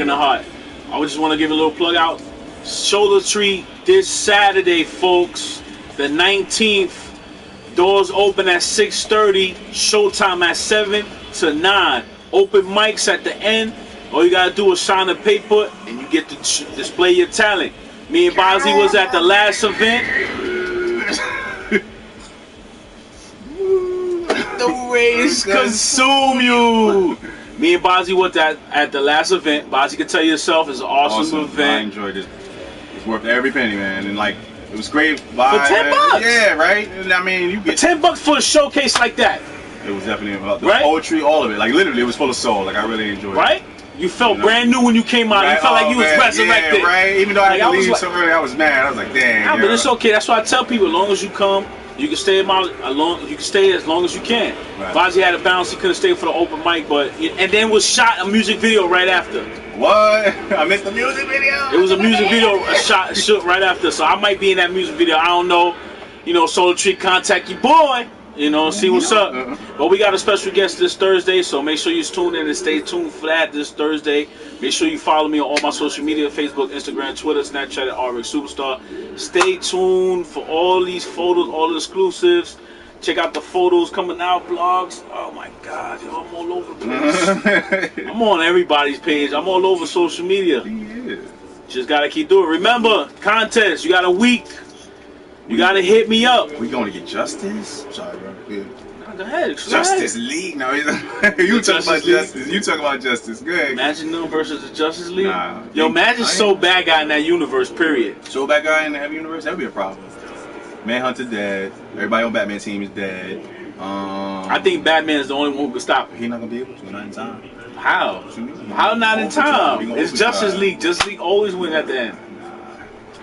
the Heart. I just want to give a little plug out. Shoulder Tree this Saturday, folks. The 19th. Doors open at 6:30. Showtime at 7 to 9. Open mics at the end. All you gotta do is sign a paper, and you get to display your talent. Me and Bozzy was at the last event. the rays consume you. Me and Bozzy went at the last event. Bozzy can tell you yourself, it's an awesome event. I enjoyed it. It's worth every penny, man. And like, it was great. For $10? Yeah, right? And I mean, you get $10 for a showcase like that. It was definitely about the poetry, all of it. Like, literally, it was full of soul. Like, I really enjoyed it. Right? You felt brand new when you came out. You felt like you was resurrected. Yeah, right? Even though I had to leave so early, I was mad. I was like, damn. Nah, but it's okay. That's why I tell people, as long as you come, you can stay you can stay as long as you can. Right. Bozzy had a bounce, he couldn't stay for the open mic, and then was shot a music video right after. What? I missed the music video? It was a music video shot right after, so I might be in that music video. I don't know. You know, Solar Tree, contact your boy. You know, see what's up. But we got a special guest this Thursday, so make sure you tune in and stay tuned for that this Thursday. Make sure you follow me on all my social media, Facebook, Instagram, Twitter, Snapchat at Rxsuperstar. Stay tuned for all these photos, all the exclusives. Check out the photos coming out, vlogs. Oh my God, yo, I'm all over the place. I'm on everybody's page. I'm all over social media. Yeah. Just gotta keep doing it. Remember, contest, you got a week. You gotta hit me up. We going to get justice? Sorry, bro. Yeah. Go ahead. Justice League? No, you talk about justice. You talk about justice. Go ahead. Magic No versus the Justice League? Nah. Yo, Magic's so bad guy in that universe, period. So bad guy in the heavy universe? That would be a problem. Manhunter dead. Everybody on Batman team is dead. I think Batman is the only one who can stop it. He's not going to be able to. Not in time. How? How not in time? It's Justice League. Justice League always win at the end.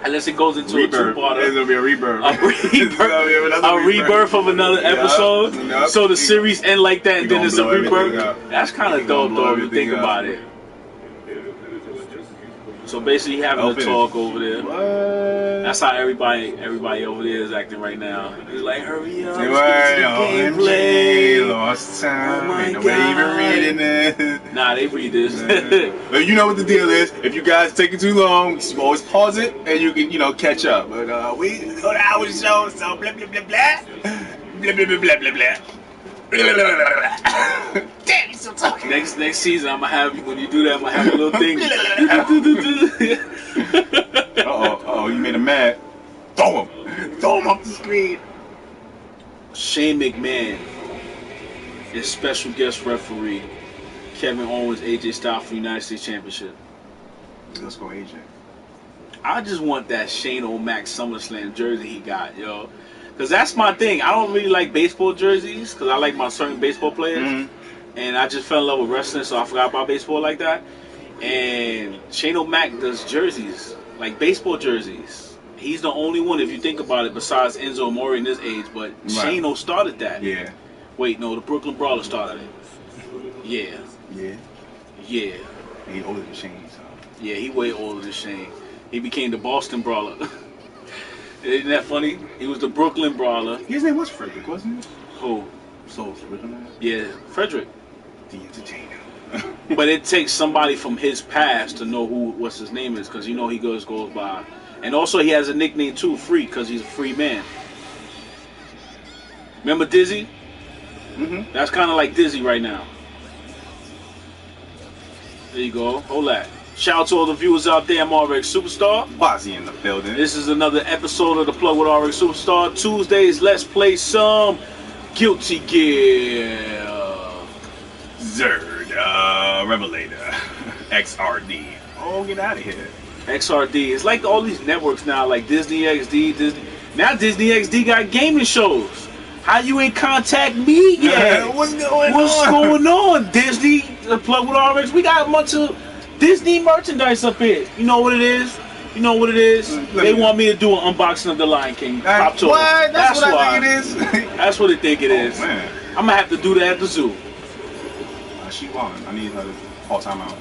Unless it goes into rebirth. A two-parter. It's gonna be a rebirth. A rebirth of another episode. Yep. So the series end like that, and then it's a rebirth. That's kind of dope, though, if you think about it. So basically, having a talk over there. What? That's how everybody over there is acting right now. It's like, hurry up, gameplay. Lost time. Oh Ain't nobody even reading it. Nah, they read this. But you know what the deal is. If you guys take it too long, you always pause it and you can, catch up. But we go to our show, so blah blah blah blah. Blah blah blah blah blah blah. Damn, you still talking. Next season, I'm gonna have you. When you do that, I'm gonna have a little thing. Uh-oh, you made him mad. Throw him off the screen. Shane McMahon is special guest referee. Kevin Owens, AJ Styles for United States Championship. Let's go, AJ. I just want that Shane O'Mac SummerSlam jersey he got, yo. Because that's my thing. I don't really like baseball jerseys because I like my certain baseball players. And I just fell in love with wrestling, so I forgot about baseball like that. And Shane O'Mac does jerseys, like baseball jerseys. He's the only one, if you think about it, besides Enzo Amore in this age. But Shane O started that. Yeah. Wait, no, the Brooklyn Brawler started it. Yeah. Yeah. Yeah. He older than Shane, so. Yeah, he way older than Shane. He became the Boston Brawler. Isn't that funny? He was the Brooklyn Brawler. His name was Frederick, wasn't it? Who? Soul's original name? Yeah, Frederick. The Entertainer. But it takes somebody from his past to know what's his name is, because he goes by. And also he has a nickname too, Free, because he's a free man. Remember Dizzy? That's kind of like Dizzy right now. There you go. Hold that. Shout out to all the viewers out there. I'm Rxsuperstar. Bozzy in the building. This is another episode of The Plug with Rxsuperstar. Tuesdays, let's play some Guilty Gear Xrd Revelator. Xrd. Oh, get out of here. Xrd. It's like all these networks now, like Disney XD, Disney. Now Disney XD got gaming shows. How you ain't contact me yet? What's going on, Disney? The Plug with Rx. We got a bunch of Disney merchandise up here. You know what it is? They want me to do an unboxing of the Lion King pop toy. What? That's what I think it is. That's what they think it is. Man. I'm gonna have to do that at the zoo. She won. I need her to call time out.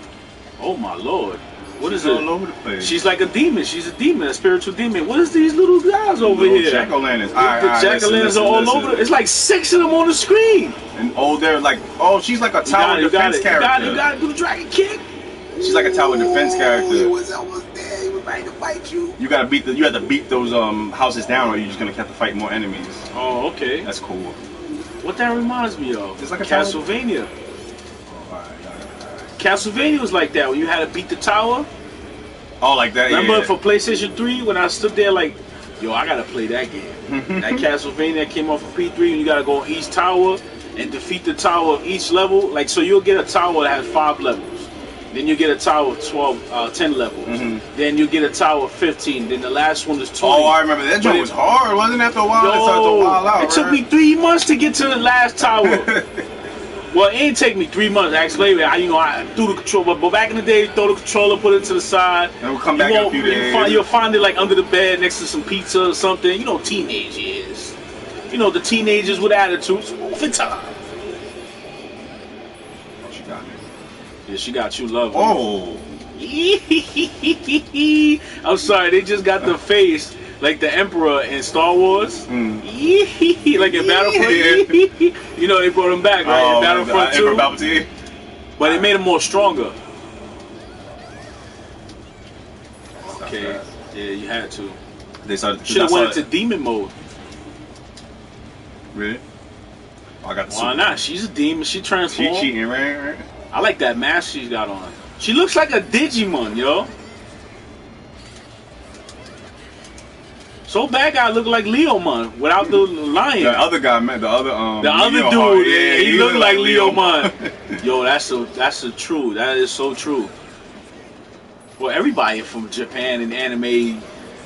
Oh my lord. What is She's it? all over the place. She's like a demon. She's a demon, a spiritual demon. What is these little guys over here? Jack-o'-lanterns. The jack-o'-lanterns are all over. It's like 6 of them on the screen. And they're like, she's like a tower defense character. You gotta do the dragon kick. She's like a tower defense character. He was almost there. He was ready to fight you. You have to beat those houses down, or you're just gonna have to fight more enemies. Oh, okay. That's cool. What that reminds me of? It's like a Castlevania. Castlevania was like that when you had to beat the tower. Oh, like that. Remember for PlayStation 3 when I stood there like, yo, I gotta play that game. That Castlevania came off of P3 and you gotta go on each tower and defeat the tower of each level. Like, so you'll get a tower that has 5 levels. Then you get a tower of 10 levels. Then you get a tower of 15. Then the last one is 20. Oh, I remember that joint was hard, wasn't it? After a while, it started to wild out. It took me 3 months to get to the last tower. Well, it didn't take me 3 months. Actually, I threw the controller. But back in the day, you throw the controller, put it to the side. And we'll come back in a few days. You'll find it like under the bed next to some pizza or something. You know, teenage years. You know, the teenagers with attitudes. Move it time. She got me. Yeah, she got you, love. Oh. I'm sorry, they just got the face like the Emperor in Star Wars. Like in Battlefront. You know, they brought him back, right? In Battlefront 2. Palpatine. But they made him more stronger. Okay. Yeah, you had to. They started. Should have went into demon mode. Really? Oh, I got the Why not? She's a demon. She transformed. She cheating, right? I like that mask she's got on. She looks like a Digimon, yo. So bad guy look like Leomon without the lion. The other guy, man, the other dude, yeah, he looked like Leomon. Yo, that's the truth. That is so true. Well, everybody from Japan and anime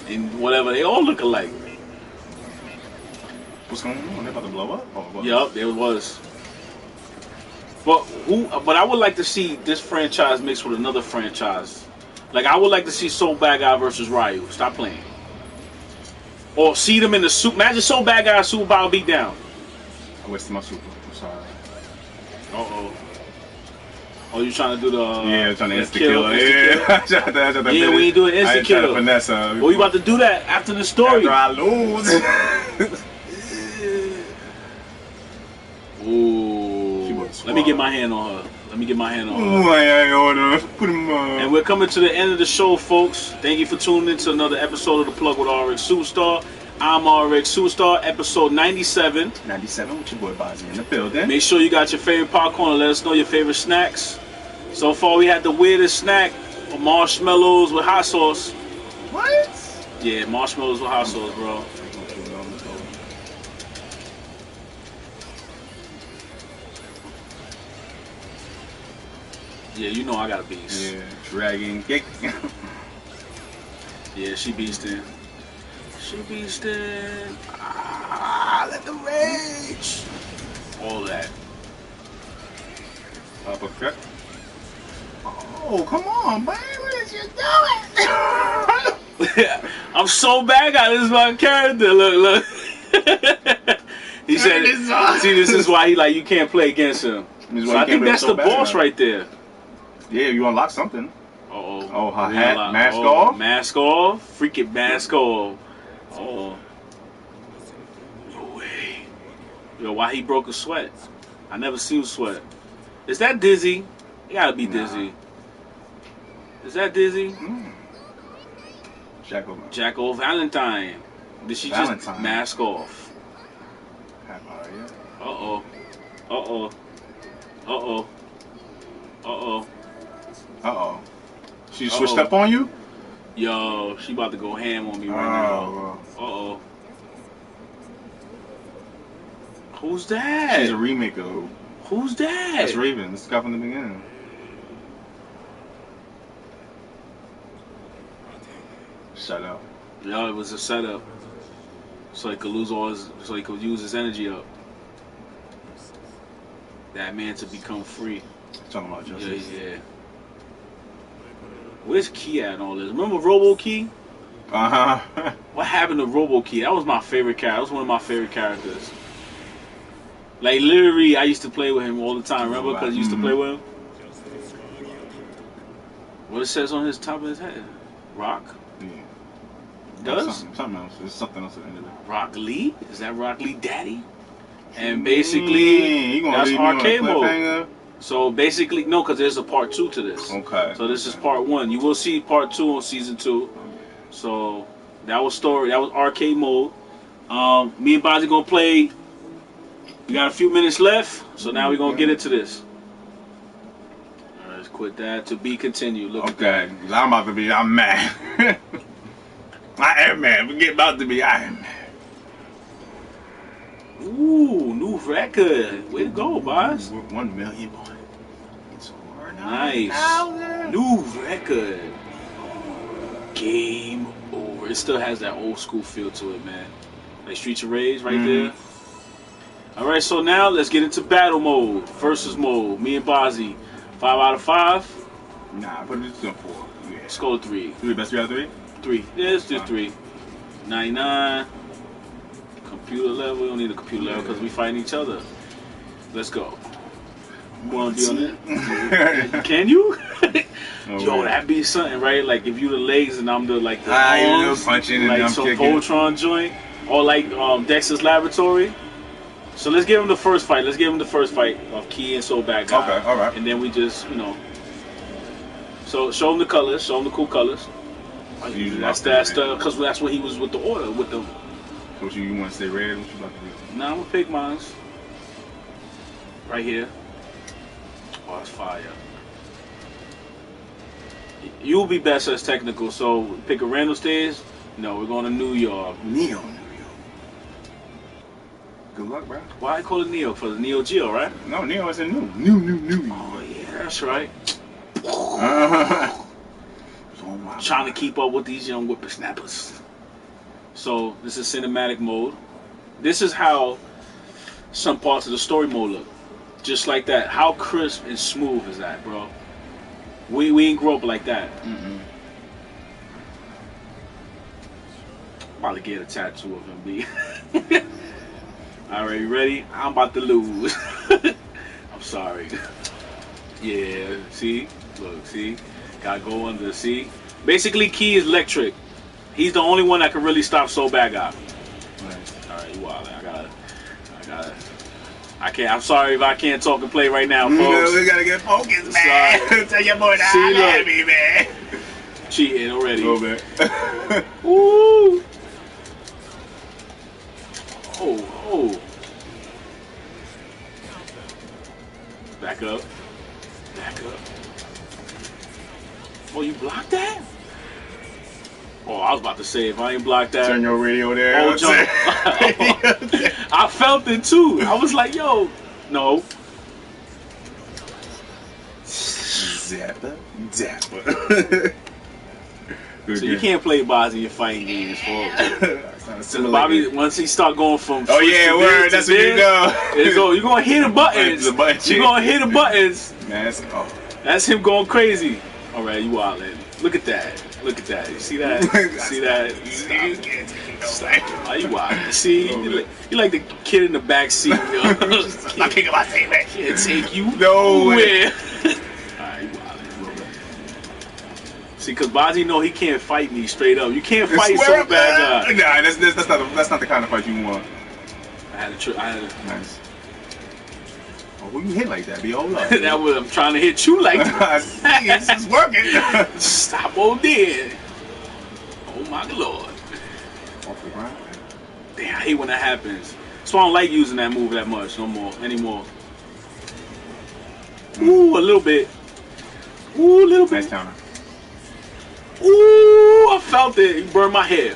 and whatever, they all look alike. What's going on? They about to blow up? Oh, yup, it was. But I would like to see this franchise mixed with another franchise. Like, I would like to see Soul Bad Guy versus Ryu. Stop playing. Or see them in the suit. Imagine Soul Bad Guy Super Battle beat down. I wasted my super. I'm sorry. Oh, you trying to do the trying to insta-kill. Yeah, we ain't doing insta-kill. Well, you about to do that after the story. After I lose. Ooh. Let me get my hand on her. And we're coming to the end of the show, folks. Thank you for tuning in to another episode of The Plug with Rxsuperstar. I'm Rxsuperstar, episode 97. 97 with your boy Bozzy in the building. Make sure you got your favorite popcorn and let us know your favorite snacks. So far, we had the weirdest snack, marshmallows with hot sauce. What? Yeah, marshmallows with hot sauce, bro. Yeah, you know I got a beast. Yeah, dragon kick. Yeah, she beastin'. Let the rage. All that. Uppercut. Oh, come on, man. What is you doing? I'm so bad guy. This is my character. Look. He said, see, this is why he like, you can't play against him. So I think that's the boss right there. Yeah, you unlock something. Uh-oh. Oh, her hat, mask off? Mask off? Freaking mask off. Oh. No way. Yo, why he broke a sweat? I never seen him sweat. Is that Dizzy? It gotta be Dizzy. Is that Dizzy? Jacko Valentine. Did she just mask off? Uh-oh. Uh-oh. Uh-oh. Uh-oh. Uh-oh. She switched up on you? Yo, she about to go ham on me right now. Uh-oh. Who's that? She's a remake of... Who's that? That's Raven. This guy from the beginning. Shut up. Yo, it was a setup. So he could lose all his... So he could use his energy up. That man to become free. Talking about justice. Yeah. Where's Key at in all this? Remember Robo Key? Uh-huh. What happened to Robo Key? That was my favorite character. That was one of my favorite characters. Like, literally, I used to play with him all the time. Remember? Because I used to play with him. What it says on his top of his head? Rock? Yeah. Does? Something else. There's something else at the end of it. Rock Lee? Is that Rock Lee Daddy? And basically, that's arcade mode. So basically, no, because there's a part 2 to this. Okay. So this is part 1. You will see part 2 on season 2. So that was story. That was arcade mode. Me and Bozzy gonna play. We got a few minutes left, so now we're gonna get into this. All right, let's quit that. To be continued. Look okay, because I'm about to be. I'm mad. I am mad. We get about to be. I am mad. Ooh. Ooh, new record. Way to go, boss. 1 million. It's Nice. New record. Game over. It still has that old school feel to it, man. Like Streets of Rage right there. Alright, so now let's get into battle mode. Versus mode. Me and Bozzy. 5 out of 5. Nah, put it to 4. Yeah. Let's go 3. 3, best 3 out of 3? 3. Yeah, let's do 3. 99. Computer level. We don't need a computer level because we fighting each other. Let's go. You want to be on it? Can you? Yo, that'd be something, right? Like if you the legs and I'm the like the arms, punching like and I'm some kicking. Voltron joint, or like Dexter's Laboratory. So let's give him the first fight. Let's give him the first fight of Key and Soul Bad Guy. Okay, all right. And then we just, you know. So show him the colors. Show him the cool colors. That's because that's what he was with the order with the. So you want to say red? What you about to do? Nah, I'm gonna pick mine. Right here. Oh, that's fire. You'll be best as technical, so pick a random stage. No, we're going to New York. Neo. Good luck, bro. Why I call it Neo? For the Neo Geo, right? No, Neo is a new. Oh yeah, that's right. Trying to keep up with these young whippersnappers. So this is cinematic mode. This is how some parts of the story mode look. Just like that. How crisp and smooth is that, bro? We ain't grow up like that. About to get a tattoo of him, B. Alright, you ready? I'm about to lose. I'm sorry. Yeah, see? Look, see? Gotta go under the sea. Basically, Key is electric. He's the only one that can really stop Soul Bad Guy. Nice. Alright, you wild. I can't. I'm sorry if I can't talk and play right now, folks. We gotta get focused, man. Tell your boy to holler at me, man. Cheating already. A little bit. Woo! Oh. Back up. Oh, you blocked that? Oh, I was about to say, if I ain't blocked that. Turn your radio there. Oh, jump. I felt it too. I was like, yo, no. Zapper. So you can't play Bozzy in fighting games, folks. So Bobby, once he start going from word, that's when you know. You're gonna hit the buttons. You're gonna hit the buttons. Man, that's him going crazy. All right, you wildin'. Look at that. You see that? See that? Stop. Are you wildin'? See, you like the kid in the back seat. I'm kicking my team, man. Can't take you nowhere. Alright, you wildin'. See, because Bozzy know he can't fight me straight up. You can't fight Soul Bad Guy. Nah, that's not the kind of fight you want. I had a nice. Oh, who you hit like that? Be hold up. That was I'm trying to hit you like that. See, this is working. Stop on there. Oh my lord. Off the ground. Damn, I hate when that happens. So I don't like using that move that much anymore. Ooh, a little bit. Ooh, a little bit. Nice counter. Ooh, I felt it. You burned my hair.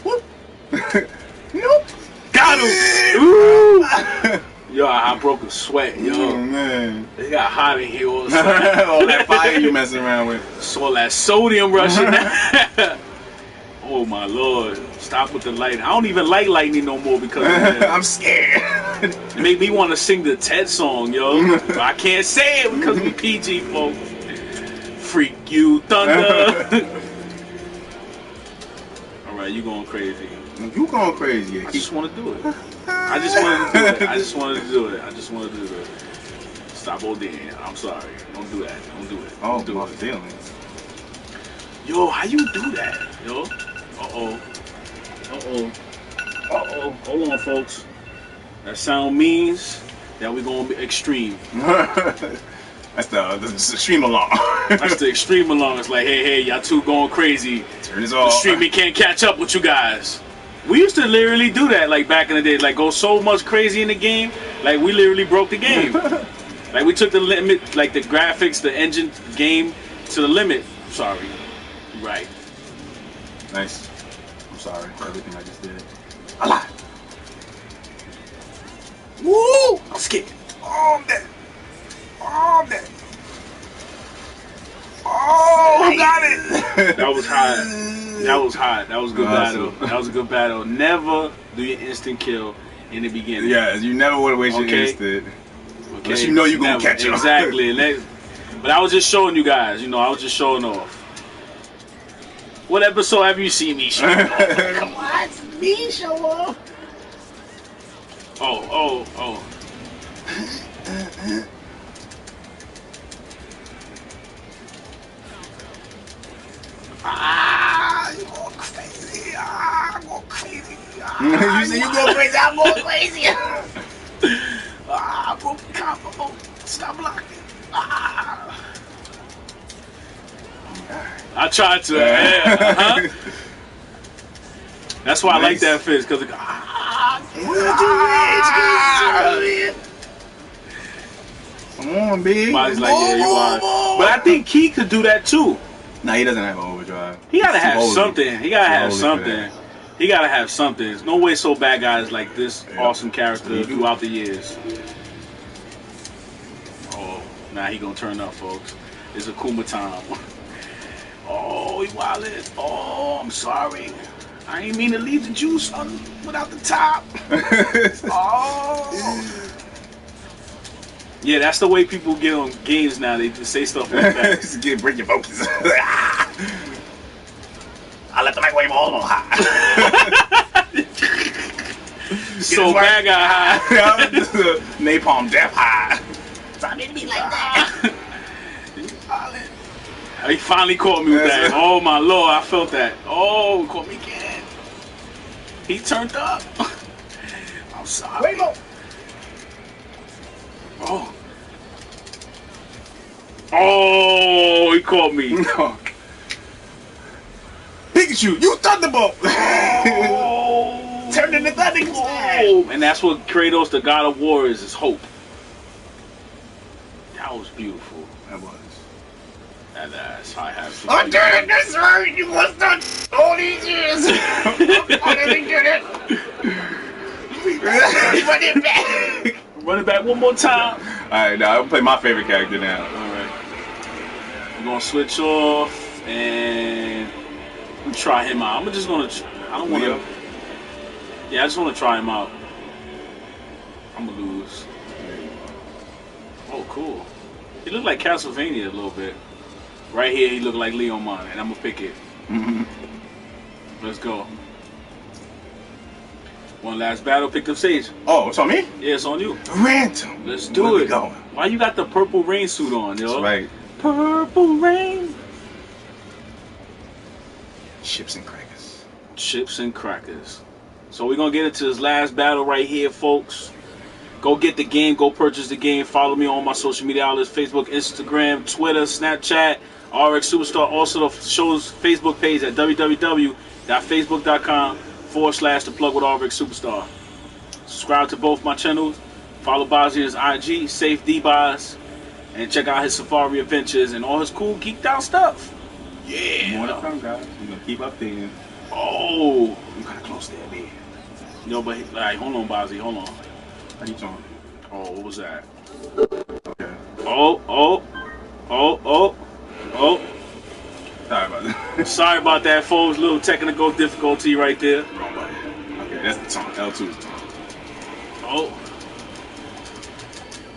Whoop. Nope. Got him. Ooh. Yo, I broke a sweat, yo. Oh, man. It got hot in here all of a sudden. All that fire you messing around with. Saw that sodium rushing. Oh, my Lord. Stop with the light. I don't even like lightning no more because of that. I'm scared. It made me want to sing the Ted song, yo. But I can't say it because we PG, folks. Freak you, thunder. All right, you going crazy. You going crazy. I just want to do it. I just wanted to do it. Stop ODing. I'm sorry. Don't do that. Don't do it. Oh, don't do my it. feelings. Yo, how you do that? Yo. Hold on, folks. That sound means that we're going to be extreme. That's the extreme alarm. That's the extreme alarm. It's like, hey, y'all two going crazy. Turn this off. The streaming can't catch up with you guys. We used to literally do that, like back in the day, like go so much crazy in the game, like we literally broke the game. Like we took the limit, like the graphics, the engine, game to the limit. Sorry, right? Nice. I'm sorry for everything I just did. A lot. Woo! I'm scared. Oh, I'm dead. Oh, I'm dead. Oh, got it. That was hot. That was hot. That was a good battle. Awesome. That was a good battle. Never do your instant kill in the beginning. Yeah, you never want to waste your Okay. instant. Okay. Unless you know you're gonna catch him. Exactly. But I was just showing you guys. You know, I was just showing off. What episode have you seen me show off? Come on, it's me show off. Oh. You going crazy. I'm going crazy. You say you go crazy, I'm going crazy. Broken combo. Stop blocking. I tried to. Yeah, That's why I like that fist, because Come on, big. Body's like, yeah, you are. But I think Key could do that too. Nah, he doesn't have an overdrive. He gotta He's too have holy. something. He gotta have Too holy for something. that. He gotta have something. There's no way so bad guys like this Yeah. awesome character throughout the years. Oh, now he gonna turn up, folks. It's a Kuma time. Oh, he wildin'. Oh, I'm sorry. I ain't mean to leave the juice on without the top. Oh. Yeah, that's the way people get on games now. They just say stuff like that. Just break your focus. I let the microwave all on high. So bad guy high. Napalm death high. I didn't be like that. He finally caught me with that. Oh my lord, I felt that. Oh, he caught me again. He turned up. I'm sorry. Rainbow. Oh. Oh, he caught me. Pikachu, you Thunderbolt. Oh. Turned into thunder. Oh. And that's what Kratos, the God of War, is hope. That was beautiful. That was. That's how I have to. I'm doing this right. You must not all these years. I didn't get it. Run it back. Run it back one more time. Alright, now I'll play my favorite character now. Alright. We're gonna switch off and try him out. I'm just gonna. I don't wanna. Yeah, I just wanna try him out. I'm gonna lose. Oh, cool. He looked like Castlevania a little bit. Right here, he looked like Leomon, and I'm gonna pick it. Let's go. One last battle. Pick up Sage. Oh, it's on me? Yeah, it's on you. Random. Let's do Where we it. going? Why you got the purple rain suit on, yo? That's right. Purple rain. Chips and crackers. Chips and crackers. So we're gonna get into this last battle right here, folks. Go get the game. Go purchase the game. Follow me on my social media outlets: Facebook, Instagram, Twitter, Snapchat, Rxsuperstar. Also the show's Facebook page at www.facebook.com/The Plug with Rxsuperstar. Subscribe to both my channels. Follow Bozzy's IG, Safe D-Boz, and check out his Safari adventures and all his cool geeked out stuff. Yeah. More to come, guys. We're gonna keep updating. Oh. You kinda close there, man. Yo, but alright, hold on, Bozzy, hold on. How you doing? Oh, what was that? Okay. Oh. Sorry about that. Sorry about that, folks. Little technical difficulty right there. Wrong button. Okay, that's the taunt. L2 is the taunt. Oh.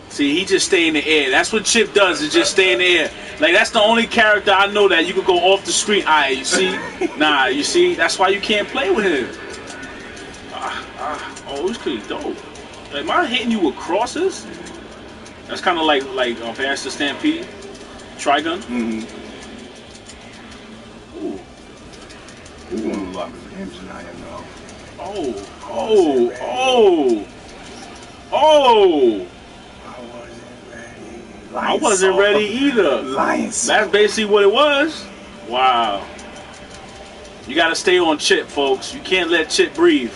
See, he just stay in the air. That's what Chip does, is just stay in the air. Like, that's the only character I know that you could go off the screen. Alright, you see? Nah, you see? That's why you can't play with him. Oh, it's pretty dope. Like, am I hitting you with crosses? That's kind of like Advance the Stampede. Trigun. Mm-hmm. Ooh. We're going to a lot of games tonight, you know. Oh. I I wasn't ready either. Lions. That's basically what it was. Wow. You gotta stay on Chip, folks. You can't let Chip breathe.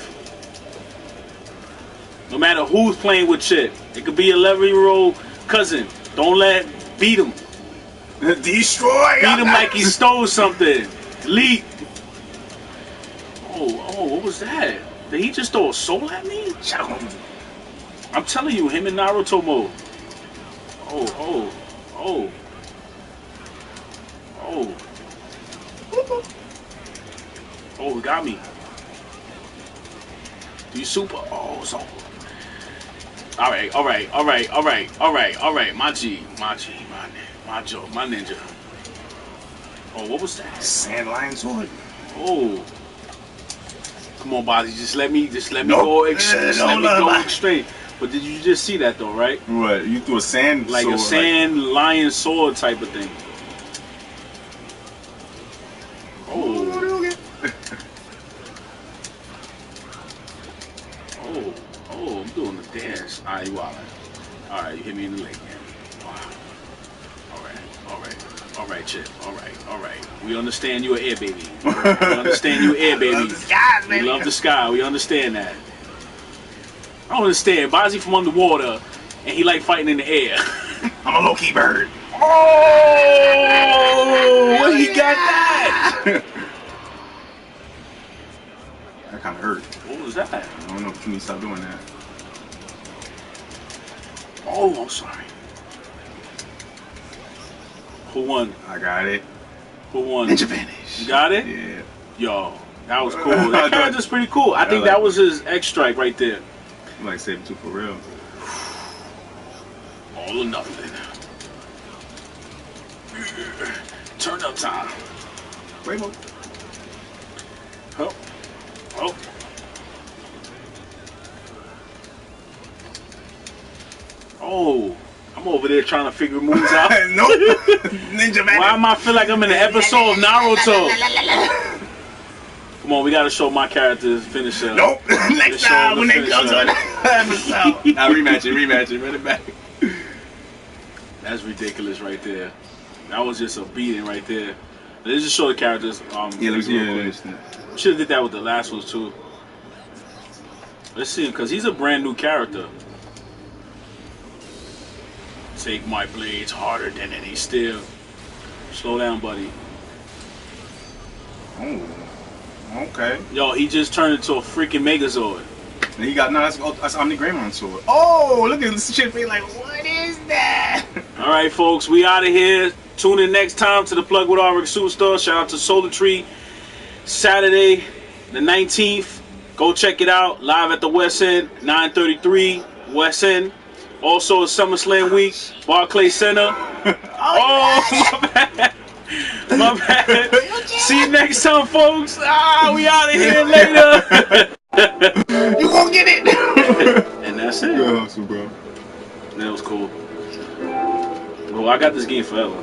No matter who's playing with Chip. It could be an 11-year-old cousin. Don't beat him. Destroy. Beat him like he stole something. Delete. Oh, what was that? Did he just throw a soul at me? I'm telling you, him in Naruto mode. Oh. Oh, it got me. Do you super? Oh, so. Alright. My G, my ninja. Oh, what was that? Sand lion sword. Oh. Come on, Bozzy, just let me go extreme. But did you just see that though, right? What? You threw a sand like sword, a sand lion sword type of thing. Oh. Oh, I'm doing the dance. Alright, you wildin'. Alright, you hit me in the leg, man. Wow. Alright, Chip. Alright. We understand you an air baby. We understand you an air baby. Love the skies, baby. We love the sky. We understand that. I don't understand. Bozzy from underwater, and he like fighting in the air. I'm a low-key bird. Oh, where he got that? That kind of hurt. What was that? I don't know if you need to stop doing that. Oh, I'm sorry. Who won? I got it. Who won? Ninja vanish. You got it? Yeah. Yo, that was cool. That character's pretty cool. I think that was his X strike right there. I'm like Saber 2 for real. All or nothing. Turn up time. Wait, mo. Oh. Oh. I'm over there trying to figure moves out. Nope. Ninja vanish. Why am I feel like I'm in an episode of Naruto? Come on, we gotta show my character's finisher. Nope. Next time when they come to an episode. Now rematch it, run it back. That's ridiculous right there. That was just a beating right there. Let's just show the characters. Yeah, let's should have did that with the last ones too. Let's see him, because he's a brand new character. Take my blades harder than any steel. Slow down, buddy. Oh, okay. Yo, he just turned into a freaking Megazord. And he got that's Omni Greymon sword. Oh, look at this shit. Be like, what is that? All right, folks, we out of here. Tune in next time to the Plug with Rxsuperstar. Shout out to Solar Tree. Saturday, the 19th. Go check it out. Live at the West End, 933 West End. Also, it's SummerSlam week, Barclays Center. Oh, my bad. My bad. See you next time, folks. We out of here later. You gonna get it. And that's it. Good hustle, bro. That was cool. Bro, I got this game forever.